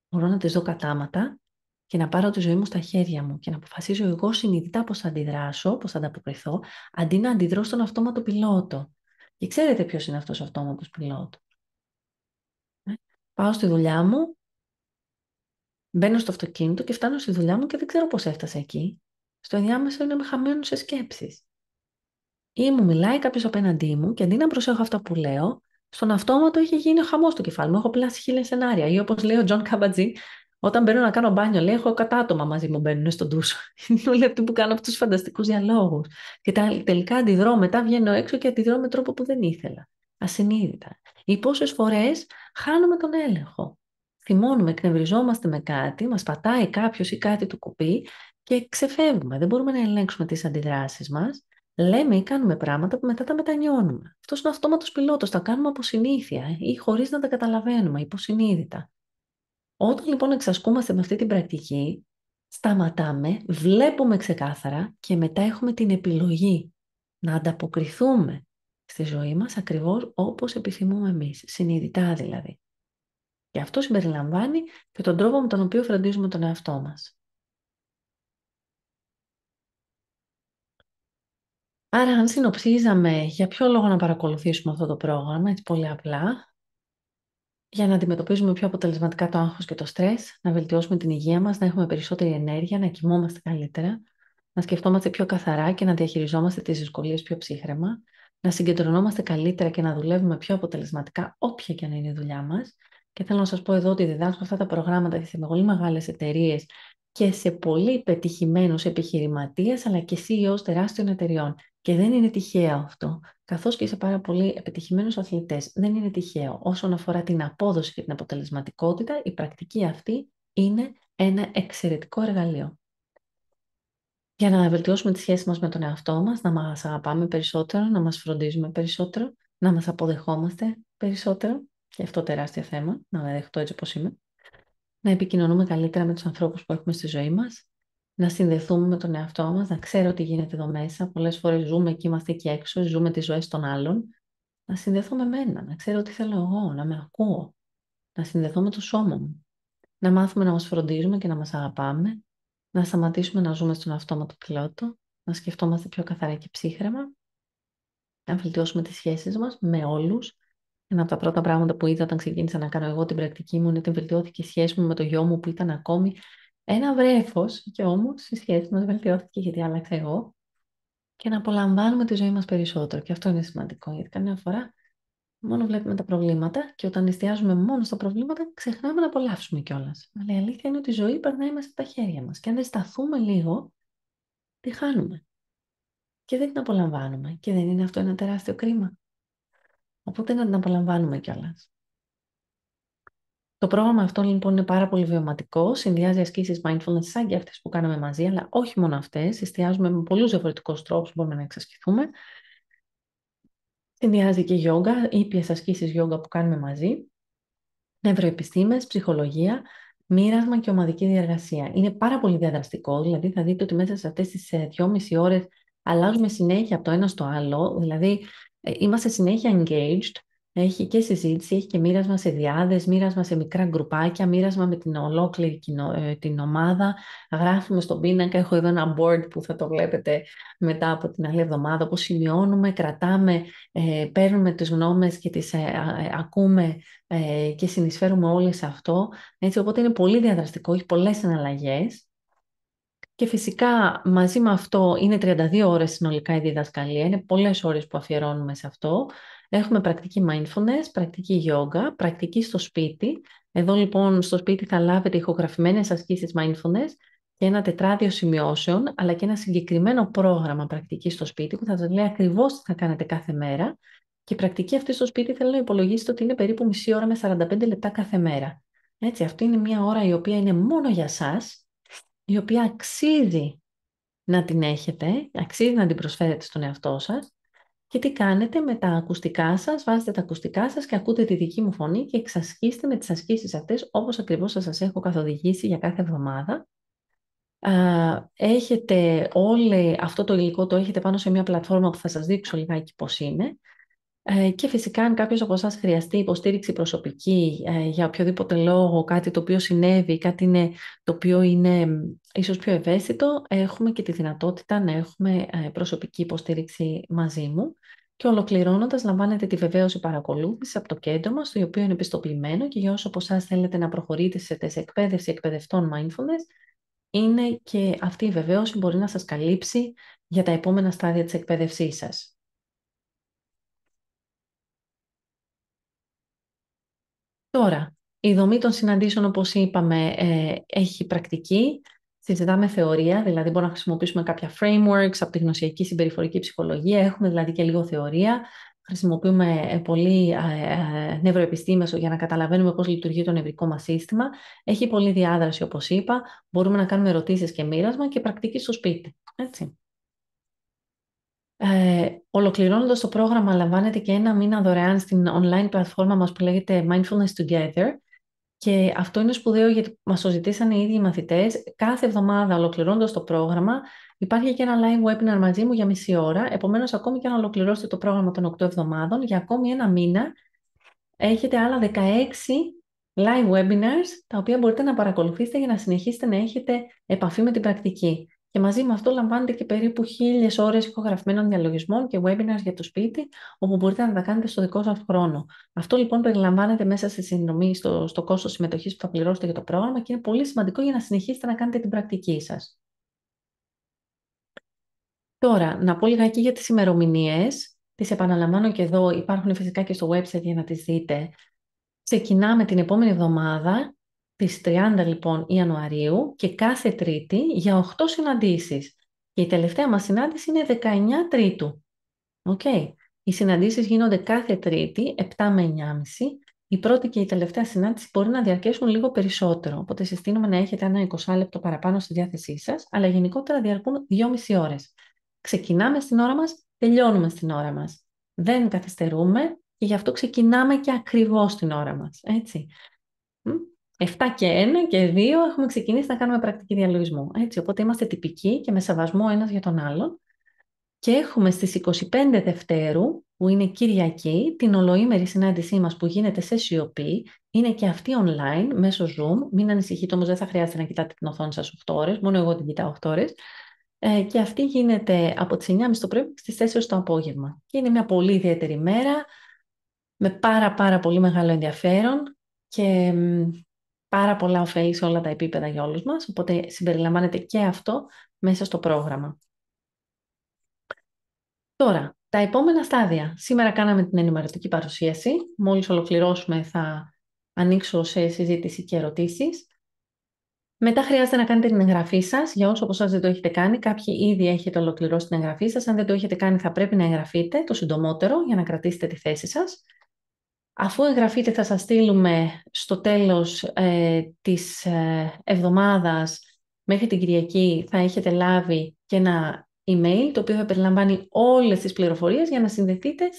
μπορώ να τις δω κατάματα και να πάρω τη ζωή μου στα χέρια μου και να αποφασίζω εγώ συνειδητά πώς θα αντιδράσω, πώς θα ανταποκριθώ, αντί να αντιδρώ στον αυτόματο πιλότο. Και ξέρετε ποιος είναι αυτός ο αυτόματος πιλότος? Πάω στη δουλειά μου, μπαίνω στο αυτοκίνητο και φτάνω στη δουλειά μου και δεν ξέρω πώς έφτασα εκεί. Στο ενδιάμεσο είναι χαμένο σε σκέψεις. Ή μου μιλάει κάποιος απέναντί μου και αντί να προσέχω αυτά που λέω, στον αυτόματο είχε γίνει ο χαμός του κεφάλι μου. Έχω πλάσει 1000 σενάρια. Ή όπως λέει ο Τζον Καμπατζή, όταν μπαίνω να κάνω μπάνιο, λέει: έχω 100 άτομα μαζί μου μπαίνουν στον ντους. Είναι όλοι αυτοί που κάνω αυτούς τους φανταστικούς διαλόγους. Και τελικά αντιδρώ, μετά βγαίνω έξω και αντιδρώ με τρόπο που δεν ήθελα. Ασυνείδητα. Ή πόσες φορές χάνουμε τον έλεγχο. Θυμώνουμε, εκνευριζόμαστε με κάτι, μας πατάει κάποιος ή κάτι του κουπί και ξεφεύγουμε. Δεν μπορούμε να ελέγξουμε τις αντιδράσεις μας. Λέμε ή κάνουμε πράγματα που μετά τα μετανιώνουμε. Αυτός είναι ο αυτόματος πιλότος. Τα κάνουμε από συνήθεια ή χωρίς να τα καταλαβαίνουμε, υποσυνείδητα. Όταν λοιπόν εξασκούμαστε με αυτή την πρακτική, σταματάμε, βλέπουμε ξεκάθαρα και μετά έχουμε την επιλογή να ανταποκριθούμε στη ζωή μας ακριβώς όπως επιθυμούμε εμείς, συνειδητά δηλαδή. Και αυτό συμπεριλαμβάνει και τον τρόπο με τον οποίο φροντίζουμε τον εαυτό μας. Άρα, αν συνοψίζαμε για ποιο λόγο να παρακολουθήσουμε αυτό το πρόγραμμα, έτσι πολύ απλά, για να αντιμετωπίζουμε πιο αποτελεσματικά το άγχος και το στρες, να βελτιώσουμε την υγεία μας, να έχουμε περισσότερη ενέργεια, να κοιμόμαστε καλύτερα, να σκεφτόμαστε πιο καθαρά και να διαχειριζόμαστε τις δυσκολίες πιο ψύχραιμα, να συγκεντρωνόμαστε καλύτερα και να δουλεύουμε πιο αποτελεσματικά όποια και αν είναι η δουλειά μας. Και θέλω να σας πω εδώ ότι διδάσκω αυτά τα προγράμματα σε πολύ μεγάλες εταιρείες και σε πολύ πετυχημένους επιχειρηματίες, αλλά και CEOs τεράστιων εταιριών. Και δεν είναι τυχαίο αυτό. Καθώς και σε πάρα πολύ επιτυχημένους αθλητές. Δεν είναι τυχαίο. Όσον αφορά την απόδοση και την αποτελεσματικότητα, η πρακτική αυτή είναι ένα εξαιρετικό εργαλείο. Για να βελτιώσουμε τη σχέση μας με τον εαυτό μας, να μας αγαπάμε περισσότερο, να μας φροντίζουμε περισσότερο, να μας αποδεχόμαστε περισσότερο και αυτό τεράστιο θέμα, να με δεχτώ έτσι όπως είμαι. Να επικοινωνούμε καλύτερα με τους ανθρώπους που έχουμε στη ζωή μας, να συνδεθούμε με τον εαυτό μας, να ξέρω τι γίνεται εδώ μέσα. Πολλές φορές ζούμε και είμαστε εκεί έξω, ζούμε τις ζωές των άλλων. Να συνδεθώ με μένα, να ξέρω τι θέλω εγώ, να με ακούω, να συνδεθώ με το σώμα μου. Να μάθουμε να μας φροντίζουμε και να μας αγαπάμε, να σταματήσουμε να ζούμε στον αυτόματο πιλότο, να σκεφτόμαστε πιο καθαρά και ψύχραιμα, να βελτιώσουμε τις σχέσεις μας με όλους. Ένα από τα πρώτα πράγματα που είδα όταν ξεκίνησα να κάνω εγώ την πρακτική μου είναι ότι βελτιώθηκε η σχέση μου με το γιο μου που ήταν ακόμη ένα βρέφος και όμως η σχέση μας βελτιώθηκε γιατί άλλαξα εγώ και να απολαμβάνουμε τη ζωή μας περισσότερο. Και αυτό είναι σημαντικό γιατί καμιά φορά μόνο βλέπουμε τα προβλήματα και όταν εστιάζουμε μόνο στα προβλήματα ξεχνάμε να απολαύσουμε κιόλας. Αλλά η αλήθεια είναι ότι η ζωή περνάει μέσα από τα χέρια μας και αν δεν σταθούμε λίγο, τη χάνουμε. Και δεν την απολαμβάνουμε. Και δεν είναι αυτό ένα τεράστιο κρίμα. Οπότε να την απολαμβάνουμε κιόλας. Το πρόγραμμα αυτό λοιπόν είναι πάρα πολύ βιωματικό. Συνδυάζει ασκήσεις mindfulness σαν και αυτές που κάναμε μαζί, αλλά όχι μόνο αυτές. Εστιάζουμε με πολλούς διαφορετικούς τρόπους που μπορούμε να εξασκηθούμε. Συνδυάζει και γιόγκα, ήπιες ασκήσεις γιόγκα που κάνουμε μαζί. Νευροεπιστήμες, ψυχολογία, μοίρασμα και ομαδική διαργασία. Είναι πάρα πολύ διαδραστικό, δηλαδή θα δείτε ότι μέσα σε αυτές τις 2,5 ώρες αλλάζουμε συνέχεια από το ένα στο άλλο, δηλαδή είμαστε συνέχεια engaged, έχει και συζήτηση, έχει και μοίρασμα σε διάδες, μοίρασμα σε μικρά γκρουπάκια, μοίρασμα με την ολόκληρη την ομάδα, γράφουμε στον πίνακα, έχω εδώ ένα board που θα το βλέπετε μετά από την άλλη εβδομάδα, όπου σημειώνουμε, κρατάμε, παίρνουμε τις γνώμες και τις ακούμε και συνεισφέρουμε όλοι σε αυτό. Έτσι, οπότε είναι πολύ διαδραστικό, έχει πολλές συναλλαγές. Και φυσικά μαζί με αυτό είναι 32 ώρες συνολικά η διδασκαλία, είναι πολλές ώρες που αφιερώνουμε σε αυτό. Έχουμε πρακτική mindfulness, πρακτική yoga, πρακτική στο σπίτι. Εδώ λοιπόν στο σπίτι θα λάβετε ηχογραφημένες ασκήσεις mindfulness και ένα τετράδιο σημειώσεων, αλλά και ένα συγκεκριμένο πρόγραμμα πρακτική στο σπίτι που θα σας λέει ακριβώς τι θα κάνετε κάθε μέρα. Και η πρακτική αυτή στο σπίτι θέλω να υπολογίσετε ότι είναι περίπου μισή ώρα με 45 λεπτά κάθε μέρα. Έτσι, αυτή είναι μια ώρα η οποία είναι μόνο για σας, η οποία αξίζει να την έχετε, αξίζει να την προσφέρετε στον εαυτό σας. Και τι κάνετε με τα ακουστικά σας, βάζετε τα ακουστικά σας και ακούτε τη δική μου φωνή και εξασκήστε με τις ασκήσεις αυτές όπως ακριβώς θα σας έχω καθοδηγήσει για κάθε εβδομάδα. Έχετε όλο αυτό το υλικό, το έχετε πάνω σε μια πλατφόρμα που θα σας δείξω λιγάκι πώς είναι. Και φυσικά αν κάποιος από εσάς χρειαστεί υποστήριξη προσωπική για οποιοδήποτε λόγο, κάτι το οποίο συνέβη, κάτι είναι, το οποίο είναι ίσως πιο ευαίσθητο, έχουμε και τη δυνατότητα να έχουμε προσωπική υποστήριξη μαζί μου. Και ολοκληρώνοντας, λαμβάνετε τη βεβαίωση παρακολούθησης από το κέντρο μας, το οποίο είναι επιστοποιημένο και για όσους από εσάς θέλετε να προχωρήσετε σε εκπαίδευση εκπαιδευτών mindfulness, είναι και αυτή η βεβαίωση μπορεί να σας καλύψει για τα επόμενα στάδια της εκπαίδευσής σας. Τώρα, η δομή των συναντήσεων, όπως είπαμε, έχει πρακτική. Συζητάμε θεωρία, δηλαδή μπορούμε να χρησιμοποιήσουμε κάποια frameworks από τη γνωσιακή συμπεριφορική ψυχολογία. Έχουμε δηλαδή και λίγο θεωρία. Χρησιμοποιούμε πολύ νευροεπιστήμες για να καταλαβαίνουμε πώς λειτουργεί το νευρικό μας σύστημα. Έχει πολλή διάδραση, όπως είπα. Μπορούμε να κάνουμε ερωτήσεις και μοίρασμα και πρακτική στο σπίτι. Έτσι. Ολοκληρώνοντας το πρόγραμμα, λαμβάνετε και ένα μήνα δωρεάν στην online πλατφόρμα μας που λέγεται Mindfulness Together. Και αυτό είναι σπουδαίο γιατί μας το ζητήσαν οι ίδιοι οι μαθητές. Κάθε εβδομάδα, ολοκληρώνοντας το πρόγραμμα, υπάρχει και ένα live webinar μαζί μου για μισή ώρα. Επομένως, ακόμη και αν ολοκληρώσετε το πρόγραμμα των 8 εβδομάδων, για ακόμη ένα μήνα έχετε άλλα 16 live webinars, τα οποία μπορείτε να παρακολουθήσετε για να συνεχίσετε να έχετε επαφή με την πρακτική. Και μαζί με αυτό λαμβάνετε και περίπου 1.000 ώρες ηχογραφημένων διαλογισμών και webinars για το σπίτι, όπου μπορείτε να τα κάνετε στο δικό σας χρόνο. Αυτό λοιπόν περιλαμβάνεται μέσα στη συνδρομή στο κόστος συμμετοχής που θα πληρώσετε για το πρόγραμμα και είναι πολύ σημαντικό για να συνεχίσετε να κάνετε την πρακτική σας. Τώρα, να πω λιγάκι για τις ημερομηνίες. Τις επαναλαμβάνω και εδώ, υπάρχουν φυσικά και στο website για να τις δείτε. Ξεκινάμε την επόμενη εβδομάδα, τις 30 λοιπόν Ιανουαρίου και κάθε Τρίτη για 8 συναντήσεις. Και η τελευταία μας συνάντηση είναι 19 Τρίτου. Okay. Οι συναντήσεις γίνονται κάθε Τρίτη, 7 με 9.30. Η πρώτη και η τελευταία συνάντηση μπορεί να διαρκέσουν λίγο περισσότερο. Οπότε συστήνουμε να έχετε ένα 20 λεπτό παραπάνω στη διάθεσή σας, αλλά γενικότερα διαρκούν 2,5 ώρες. Ξεκινάμε στην ώρα μας, τελειώνουμε στην ώρα μας. Δεν καθυστερούμε. και γι' αυτό ξεκινάμε και ακριβώς την ώρα μας, έτσι. 7 και 1 και 2 έχουμε ξεκινήσει να κάνουμε πρακτική διαλογισμού, έτσι. Οπότε είμαστε τυπικοί και με σεβασμό ένας για τον άλλον. Και έχουμε στις 25 Δευτέρου, που είναι Κυριακή, την ολοήμερη συνάντησή μας που γίνεται σε σιωπή. Είναι και αυτή online, μέσω Zoom. Μην ανησυχείτε όμως, δεν θα χρειάζεται να κοιτάτε την οθόνη σας 8 ώρες, μόνο εγώ την κοιτάω 8 ώρες. Και αυτή γίνεται από τις 9.30 το πρωί στις 4 το απόγευμα. Και είναι μια πολύ ιδιαίτερη μέρα, με πάρα πολύ μεγάλο ενδιαφέρον και πάρα πολλά ωφέλη σε όλα τα επίπεδα για όλους μας. Οπότε συμπεριλαμβάνεται και αυτό μέσα στο πρόγραμμα. Τώρα, τα επόμενα στάδια. Σήμερα κάναμε την ενημερωτική παρουσίαση. Μόλις ολοκληρώσουμε θα ανοίξω σε συζήτηση και ερωτήσεις. Μετά χρειάζεται να κάνετε την εγγραφή σας. Για όσους από εσάς δεν το έχετε κάνει, κάποιοι ήδη έχετε ολοκληρώσει την εγγραφή σας. Αν δεν το έχετε κάνει, θα πρέπει να εγγραφείτε το συντομότερο για να κρατήσετε τη θέση σας. Αφού εγγραφείτε, θα σας στείλουμε στο τέλος της εβδομάδας, μέχρι την Κυριακή, θα έχετε λάβει και ένα email, το οποίο θα περιλαμβάνει όλες τις πληροφορίες για να συνδεθείτε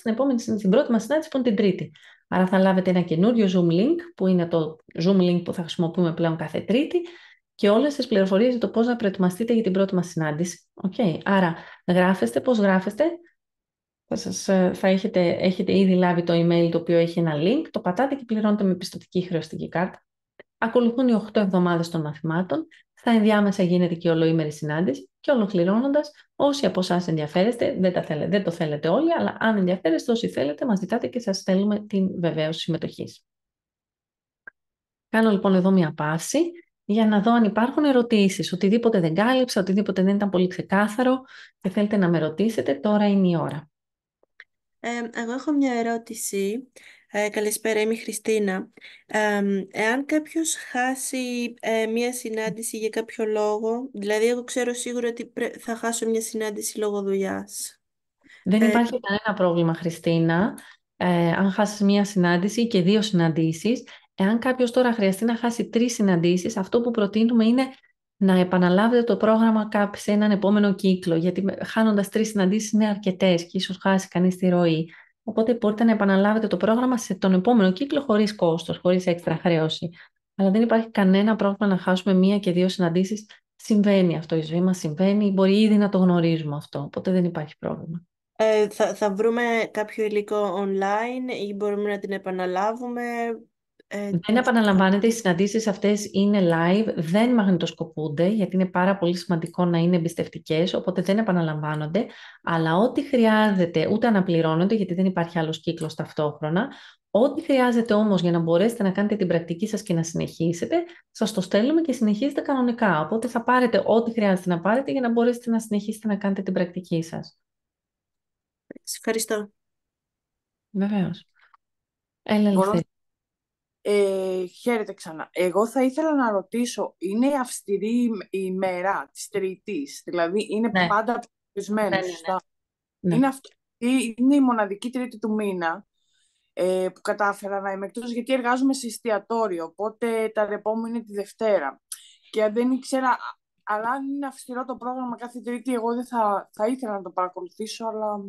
στην πρώτη μας συνάντηση, που είναι την Τρίτη. Άρα θα λάβετε ένα καινούριο Zoom link, που είναι το Zoom link που θα χρησιμοποιούμε πλέον κάθε Τρίτη, και όλες τις πληροφορίες για το πώς να προετοιμαστείτε για την πρώτη μας συνάντηση. Okay. Άρα γράφεστε, πώς γράφεστε. Θα έχετε ήδη λάβει το email, το οποίο έχει ένα link, το πατάτε και πληρώνετε με πιστωτική χρεωστική κάρτα. Ακολουθούν οι 8 εβδομάδες των μαθημάτων, στα ενδιάμεσα γίνεται και η ολοήμερη συνάντηση και ολοκληρώνοντας, όσοι από εσάς ενδιαφέρεστε, δεν το θέλετε όλοι, αλλά αν ενδιαφέρεστε, όσοι θέλετε, μας ζητάτε και σας στέλνουμε την βεβαίωση συμμετοχής. Κάνω λοιπόν εδώ μια παύση για να δω αν υπάρχουν ερωτήσεις, οτιδήποτε δεν κάλυψα, οτιδήποτε δεν ήταν πολύ ξεκάθαρο και θέλετε να με ρωτήσετε, τώρα είναι η ώρα. Εγώ έχω μια ερώτηση. Καλησπέρα, είμαι η Χριστίνα. Εάν κάποιος χάσει μια συνάντηση για κάποιο λόγο, δηλαδή εγώ ξέρω σίγουρα ότι θα χάσω μια συνάντηση λόγω δουλειάς. Δεν υπάρχει κανένα πρόβλημα, Χριστίνα, αν χάσεις μία συνάντηση και 2 συναντήσεις. Εάν κάποιος τώρα χρειαστεί να χάσει 3 συναντήσεις, αυτό που προτείνουμε είναι να επαναλάβετε το πρόγραμμα σε έναν επόμενο κύκλο, γιατί χάνοντας 3 συναντήσεις είναι αρκετές και ίσως χάσει κανείς τη ροή. Οπότε μπορείτε να επαναλάβετε το πρόγραμμα σε τον επόμενο κύκλο χωρίς κόστος, χωρίς έξτρα χρέωση. Αλλά δεν υπάρχει κανένα πρόβλημα να χάσουμε 1 και 2 συναντήσεις. Συμβαίνει αυτό, η ζωή μας συμβαίνει, μπορεί ήδη να το γνωρίζουμε αυτό, οπότε δεν υπάρχει πρόβλημα. Θα βρούμε κάποιο υλικό online ή μπορούμε να την επαναλάβουμε? Δεν επαναλαμβάνεται, οι συναντήσεις αυτές είναι live, δεν μαγνητοσκοπούνται, γιατί είναι πάρα πολύ σημαντικό να είναι εμπιστευτικές, οπότε δεν επαναλαμβάνονται, αλλά ό,τι χρειάζεται, ούτε αναπληρώνονται, γιατί δεν υπάρχει άλλος κύκλος ταυτόχρονα. Ό,τι χρειάζεται όμως για να μπορέσετε να κάνετε την πρακτική σας και να συνεχίσετε, σας το στέλνουμε και συνεχίζετε κανονικά. Οπότε θα πάρετε ό,τι χρειάζεται να πάρετε για να μπορέσετε να συνεχίσετε να κάνετε την πρακτική σας. Ευχαριστώ. Βεβαίως. Έλα, Ελευθερία. Χαίρετε ξανά. Εγώ θα ήθελα να ρωτήσω, είναι αυστηρή η ημέρα της Τρίτης, δηλαδή είναι πάντα αποφασισμένο, σωστά? Ναι. Είναι η μοναδική Τρίτη του μήνα που κατάφερα να είμαι εκτός, γιατί εργάζομαι σε εστιατόριο, οπότε τα ρεπό μου είναι τη Δευτέρα. Και δεν ήξερα, αλλά αν είναι αυστηρό το πρόγραμμα κάθε Τρίτη, εγώ δεν θα ήθελα να το παρακολουθήσω, αλλά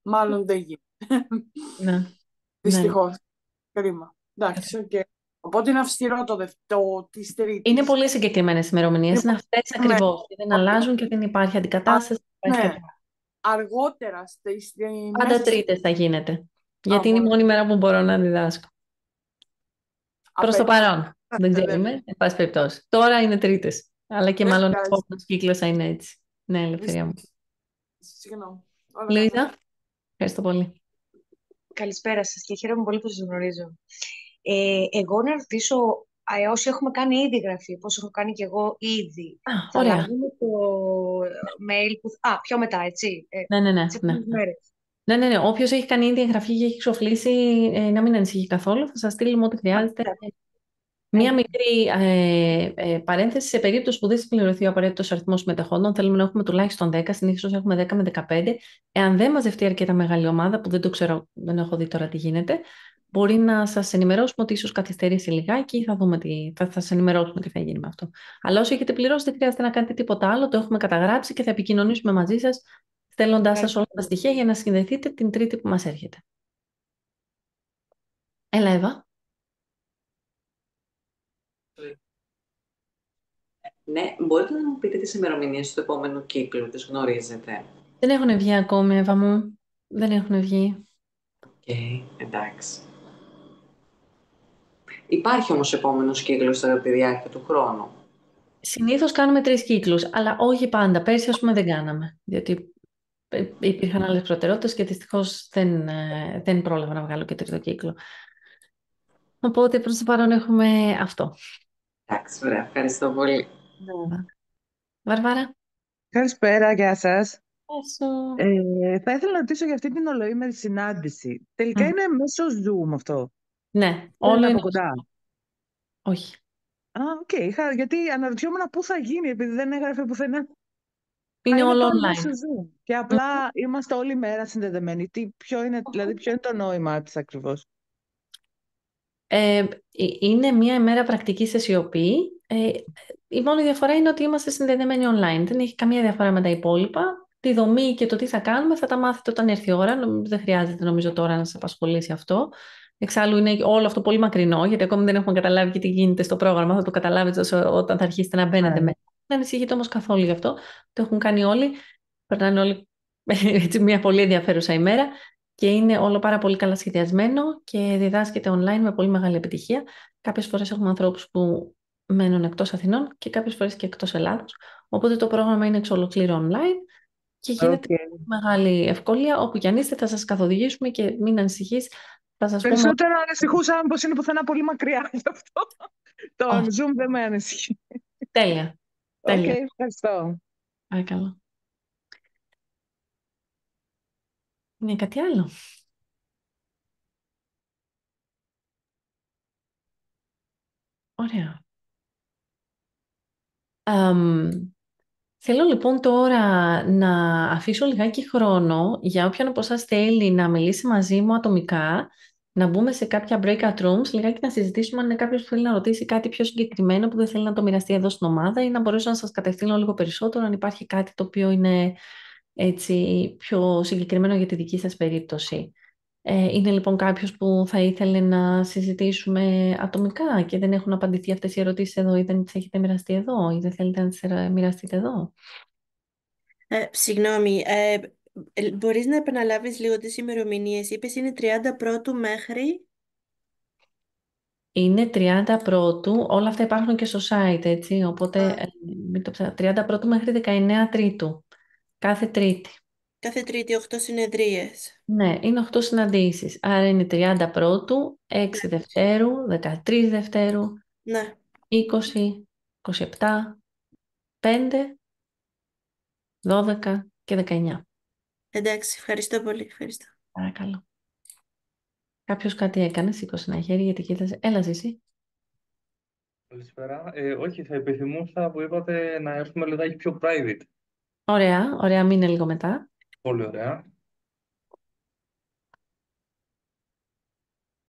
μάλλον δεν γίνεται. Ναι. Δυστυχώς. Κρίμα. Εντάξει, okay. Οπότε είναι αυστηρό της Τρίτης. Είναι πολύ συγκεκριμένες ημερομηνίες, είναι αυτές ακριβώς. Δεν αλλάζουν και δεν υπάρχει αντικατάσταση. Ναι. Αργότερα Πάντα Τρίτες θα γίνεται. Γιατί είναι η μόνη μέρα που μπορώ να διδάσκω. Προς το παρόν. Δεν ξέρουμε, εν πάση περιπτώσει. Τώρα είναι Τρίτες. Αλλά και μάλλον ο επόμενος κύκλος θα είναι έτσι. Ναι, Ελευθερία μου. Συγγνώμη. Λουίζα, ευχαριστώ πολύ. Καλησπέρα σας και χαίρομαι πολύ που σας γνωρίζω. Εγώ να ρωτήσω, όσοι έχουμε κάνει ήδη γραφή, όπως έχω κάνει και εγώ ήδη, θα λάβουμε το mail που... πιο μετά, έτσι. Ναι. Όποιος έχει κάνει ήδη εγγραφή και έχει εξοφλήσει, να μην ανησυχεί καθόλου. Θα σας στείλουμε ό,τι χρειάζεται. Μία μικρή παρένθεση, σε περίπτωση που δεν συμπληρωθεί ο απαραίτητος αριθμός συμμετεχόντων, θέλουμε να έχουμε τουλάχιστον 10, συνήθως έχουμε 10 με 15. Εάν δεν μαζευτεί αρκετά μεγάλη ομάδα, που δεν το ξέρω, δεν έχω δει τώρα τι γίνεται, μπορεί να σας ενημερώσουμε ότι ίσως καθυστερήσει λιγάκι, θα σας ενημερώσουμε τι θα γίνει με αυτό. Αλλά όσοι έχετε πληρώσει, δεν χρειάζεται να κάνετε τίποτα άλλο, το έχουμε καταγράψει και θα επικοινωνήσουμε μαζί σας, στέλνοντας σας όλα τα στοιχεία για να συνδεθείτε την Τρίτη που μας έρχεται. Έλα, Εύα. Ναι, μπορείτε να μου πείτε τις ημερομηνίες του επόμενου κύκλου, τις γνωρίζετε? Δεν έχουν βγει ακόμη, Εύα μου. Δεν έχουν βγει. Οκ, εντάξει. Υπάρχει όμως επόμενος κύκλος κατά τη διάρκεια του χρόνου? Συνήθως κάνουμε 3 κύκλους, αλλά όχι πάντα. Πέρσι, ας πούμε, δεν κάναμε. Διότι υπήρχαν άλλες προτεραιότητες και δυστυχώς δεν πρόλαβα να βγάλω και τρίτο κύκλο. Οπότε προς το παρόν έχουμε αυτό. Εντάξει, ωραία, ευχαριστώ πολύ. Ναι. Βαρβάρα. Καλησπέρα, γεια σας. Όσο... Θα ήθελα να ρωτήσω για αυτή την ολοήμερη συνάντηση. Τελικά Μμ. είναι μέσω Zoom αυτό. Ναι, Δεν όλο είναι είναι... από κοντά. Όχι. Α, οκ. Γιατί αναρωτιόμουν πού θα γίνει, επειδή δεν έγραφε πουθενά. Α, Είναι είναι όλο τώρα μέσω online. Zoom. Και απλά είμαστε όλη μέρα συνδεδεμένοι. Δηλαδή, ποιο είναι το νόημα της ακριβώς? Είναι μια ημέρα πρακτική σε σιωπή. Η μόνη διαφορά είναι ότι είμαστε συνδεδεμένοι online. Δεν έχει καμία διαφορά με τα υπόλοιπα. Τη δομή και το τι θα κάνουμε θα τα μάθετε όταν έρθει η ώρα. Δεν χρειάζεται νομίζω τώρα να σας απασχολήσει αυτό. Εξάλλου είναι όλο αυτό πολύ μακρινό, γιατί ακόμη δεν έχουμε καταλάβει και τι γίνεται στο πρόγραμμα. Θα το καταλάβετε όταν θα αρχίσετε να μπαίνετε Ναι. μέσα. Δεν ανησυχείτε όμως καθόλου γι' αυτό. Το έχουν κάνει όλοι. Περνάνε όλοι έτσι, μια πολύ ενδιαφέρουσα ημέρα. Και είναι όλο πάρα πολύ καλά σχεδιασμένο και διδάσκεται online με πολύ μεγάλη επιτυχία. Κάποιες φορές έχουμε ανθρώπους που μένουν εκτός Αθηνών και κάποιες φορές και εκτός Ελλάδος. Οπότε το πρόγραμμα είναι εξ ολοκλήρου online και γίνεται Οκ. με μεγάλη ευκολία. Όπου κι αν είστε θα σας καθοδηγήσουμε και μην ανησυχείς. Θα σας πούμε... Περισσότερο ανησυχούσα πως είναι πουθενά πολύ μακριά γι' αυτό. Το Oh, Zoom δεν με ανησυχεί. τέλεια. Οκ, Τέλεια. ευχαριστώ. Παρακαλώ. Είναι κάτι άλλο? Ωραία. Θέλω λοιπόν τώρα να αφήσω λιγάκι χρόνο για όποιον από εσάς θέλει να μιλήσει μαζί μου ατομικά, να μπούμε σε κάποια breakout rooms, λιγάκι να συζητήσουμε αν είναι κάποιος που θέλει να ρωτήσει κάτι πιο συγκεκριμένο που δεν θέλει να το μοιραστεί εδώ στην ομάδα ή να μπορέσω να σας κατευθύνω λίγο περισσότερο αν υπάρχει κάτι το οποίο είναι έτσι πιο συγκεκριμένο για τη δική σας περίπτωση. Είναι λοιπόν κάποιος που θα ήθελε να συζητήσουμε ατομικά και δεν έχουν απαντηθεί αυτές οι ερωτήσεις εδώ ή δεν τις έχετε μοιραστεί εδώ ή δεν θέλετε να τις μοιραστείτε εδώ. Συγγνώμη, μπορείς να επαναλάβεις λίγο τις ημερομηνίες? Είπες είναι 31ου μέχρι... Είναι 31ου, όλα αυτά υπάρχουν και στο site, έτσι, οπότε Α, μην το 31ου μέχρι 19 Τρίτου, κάθε Τρίτη. κάθε Τρίτη 8 συνεδρίες. Ναι, είναι 8 συναντήσεις, άρα είναι 31ου, 6 Δευτέρου, 13 Δευτέρου, Ναι, 20, 27, 5, 12 και 19. εντάξει, ευχαριστώ πολύ, ευχαριστώ. Παρακαλώ. Κάποιος κάτι έκανε, σήκωσε ένα χέρι γιατί κοίταζε. Έλα, Ζήση. Καλησπέρα. Όχι, θα επιθυμούσα που είπατε να έρθουμε λιγάκι πιο private. Ωραία, ωραία, μείνε λίγο μετά. Πολύ ωραία.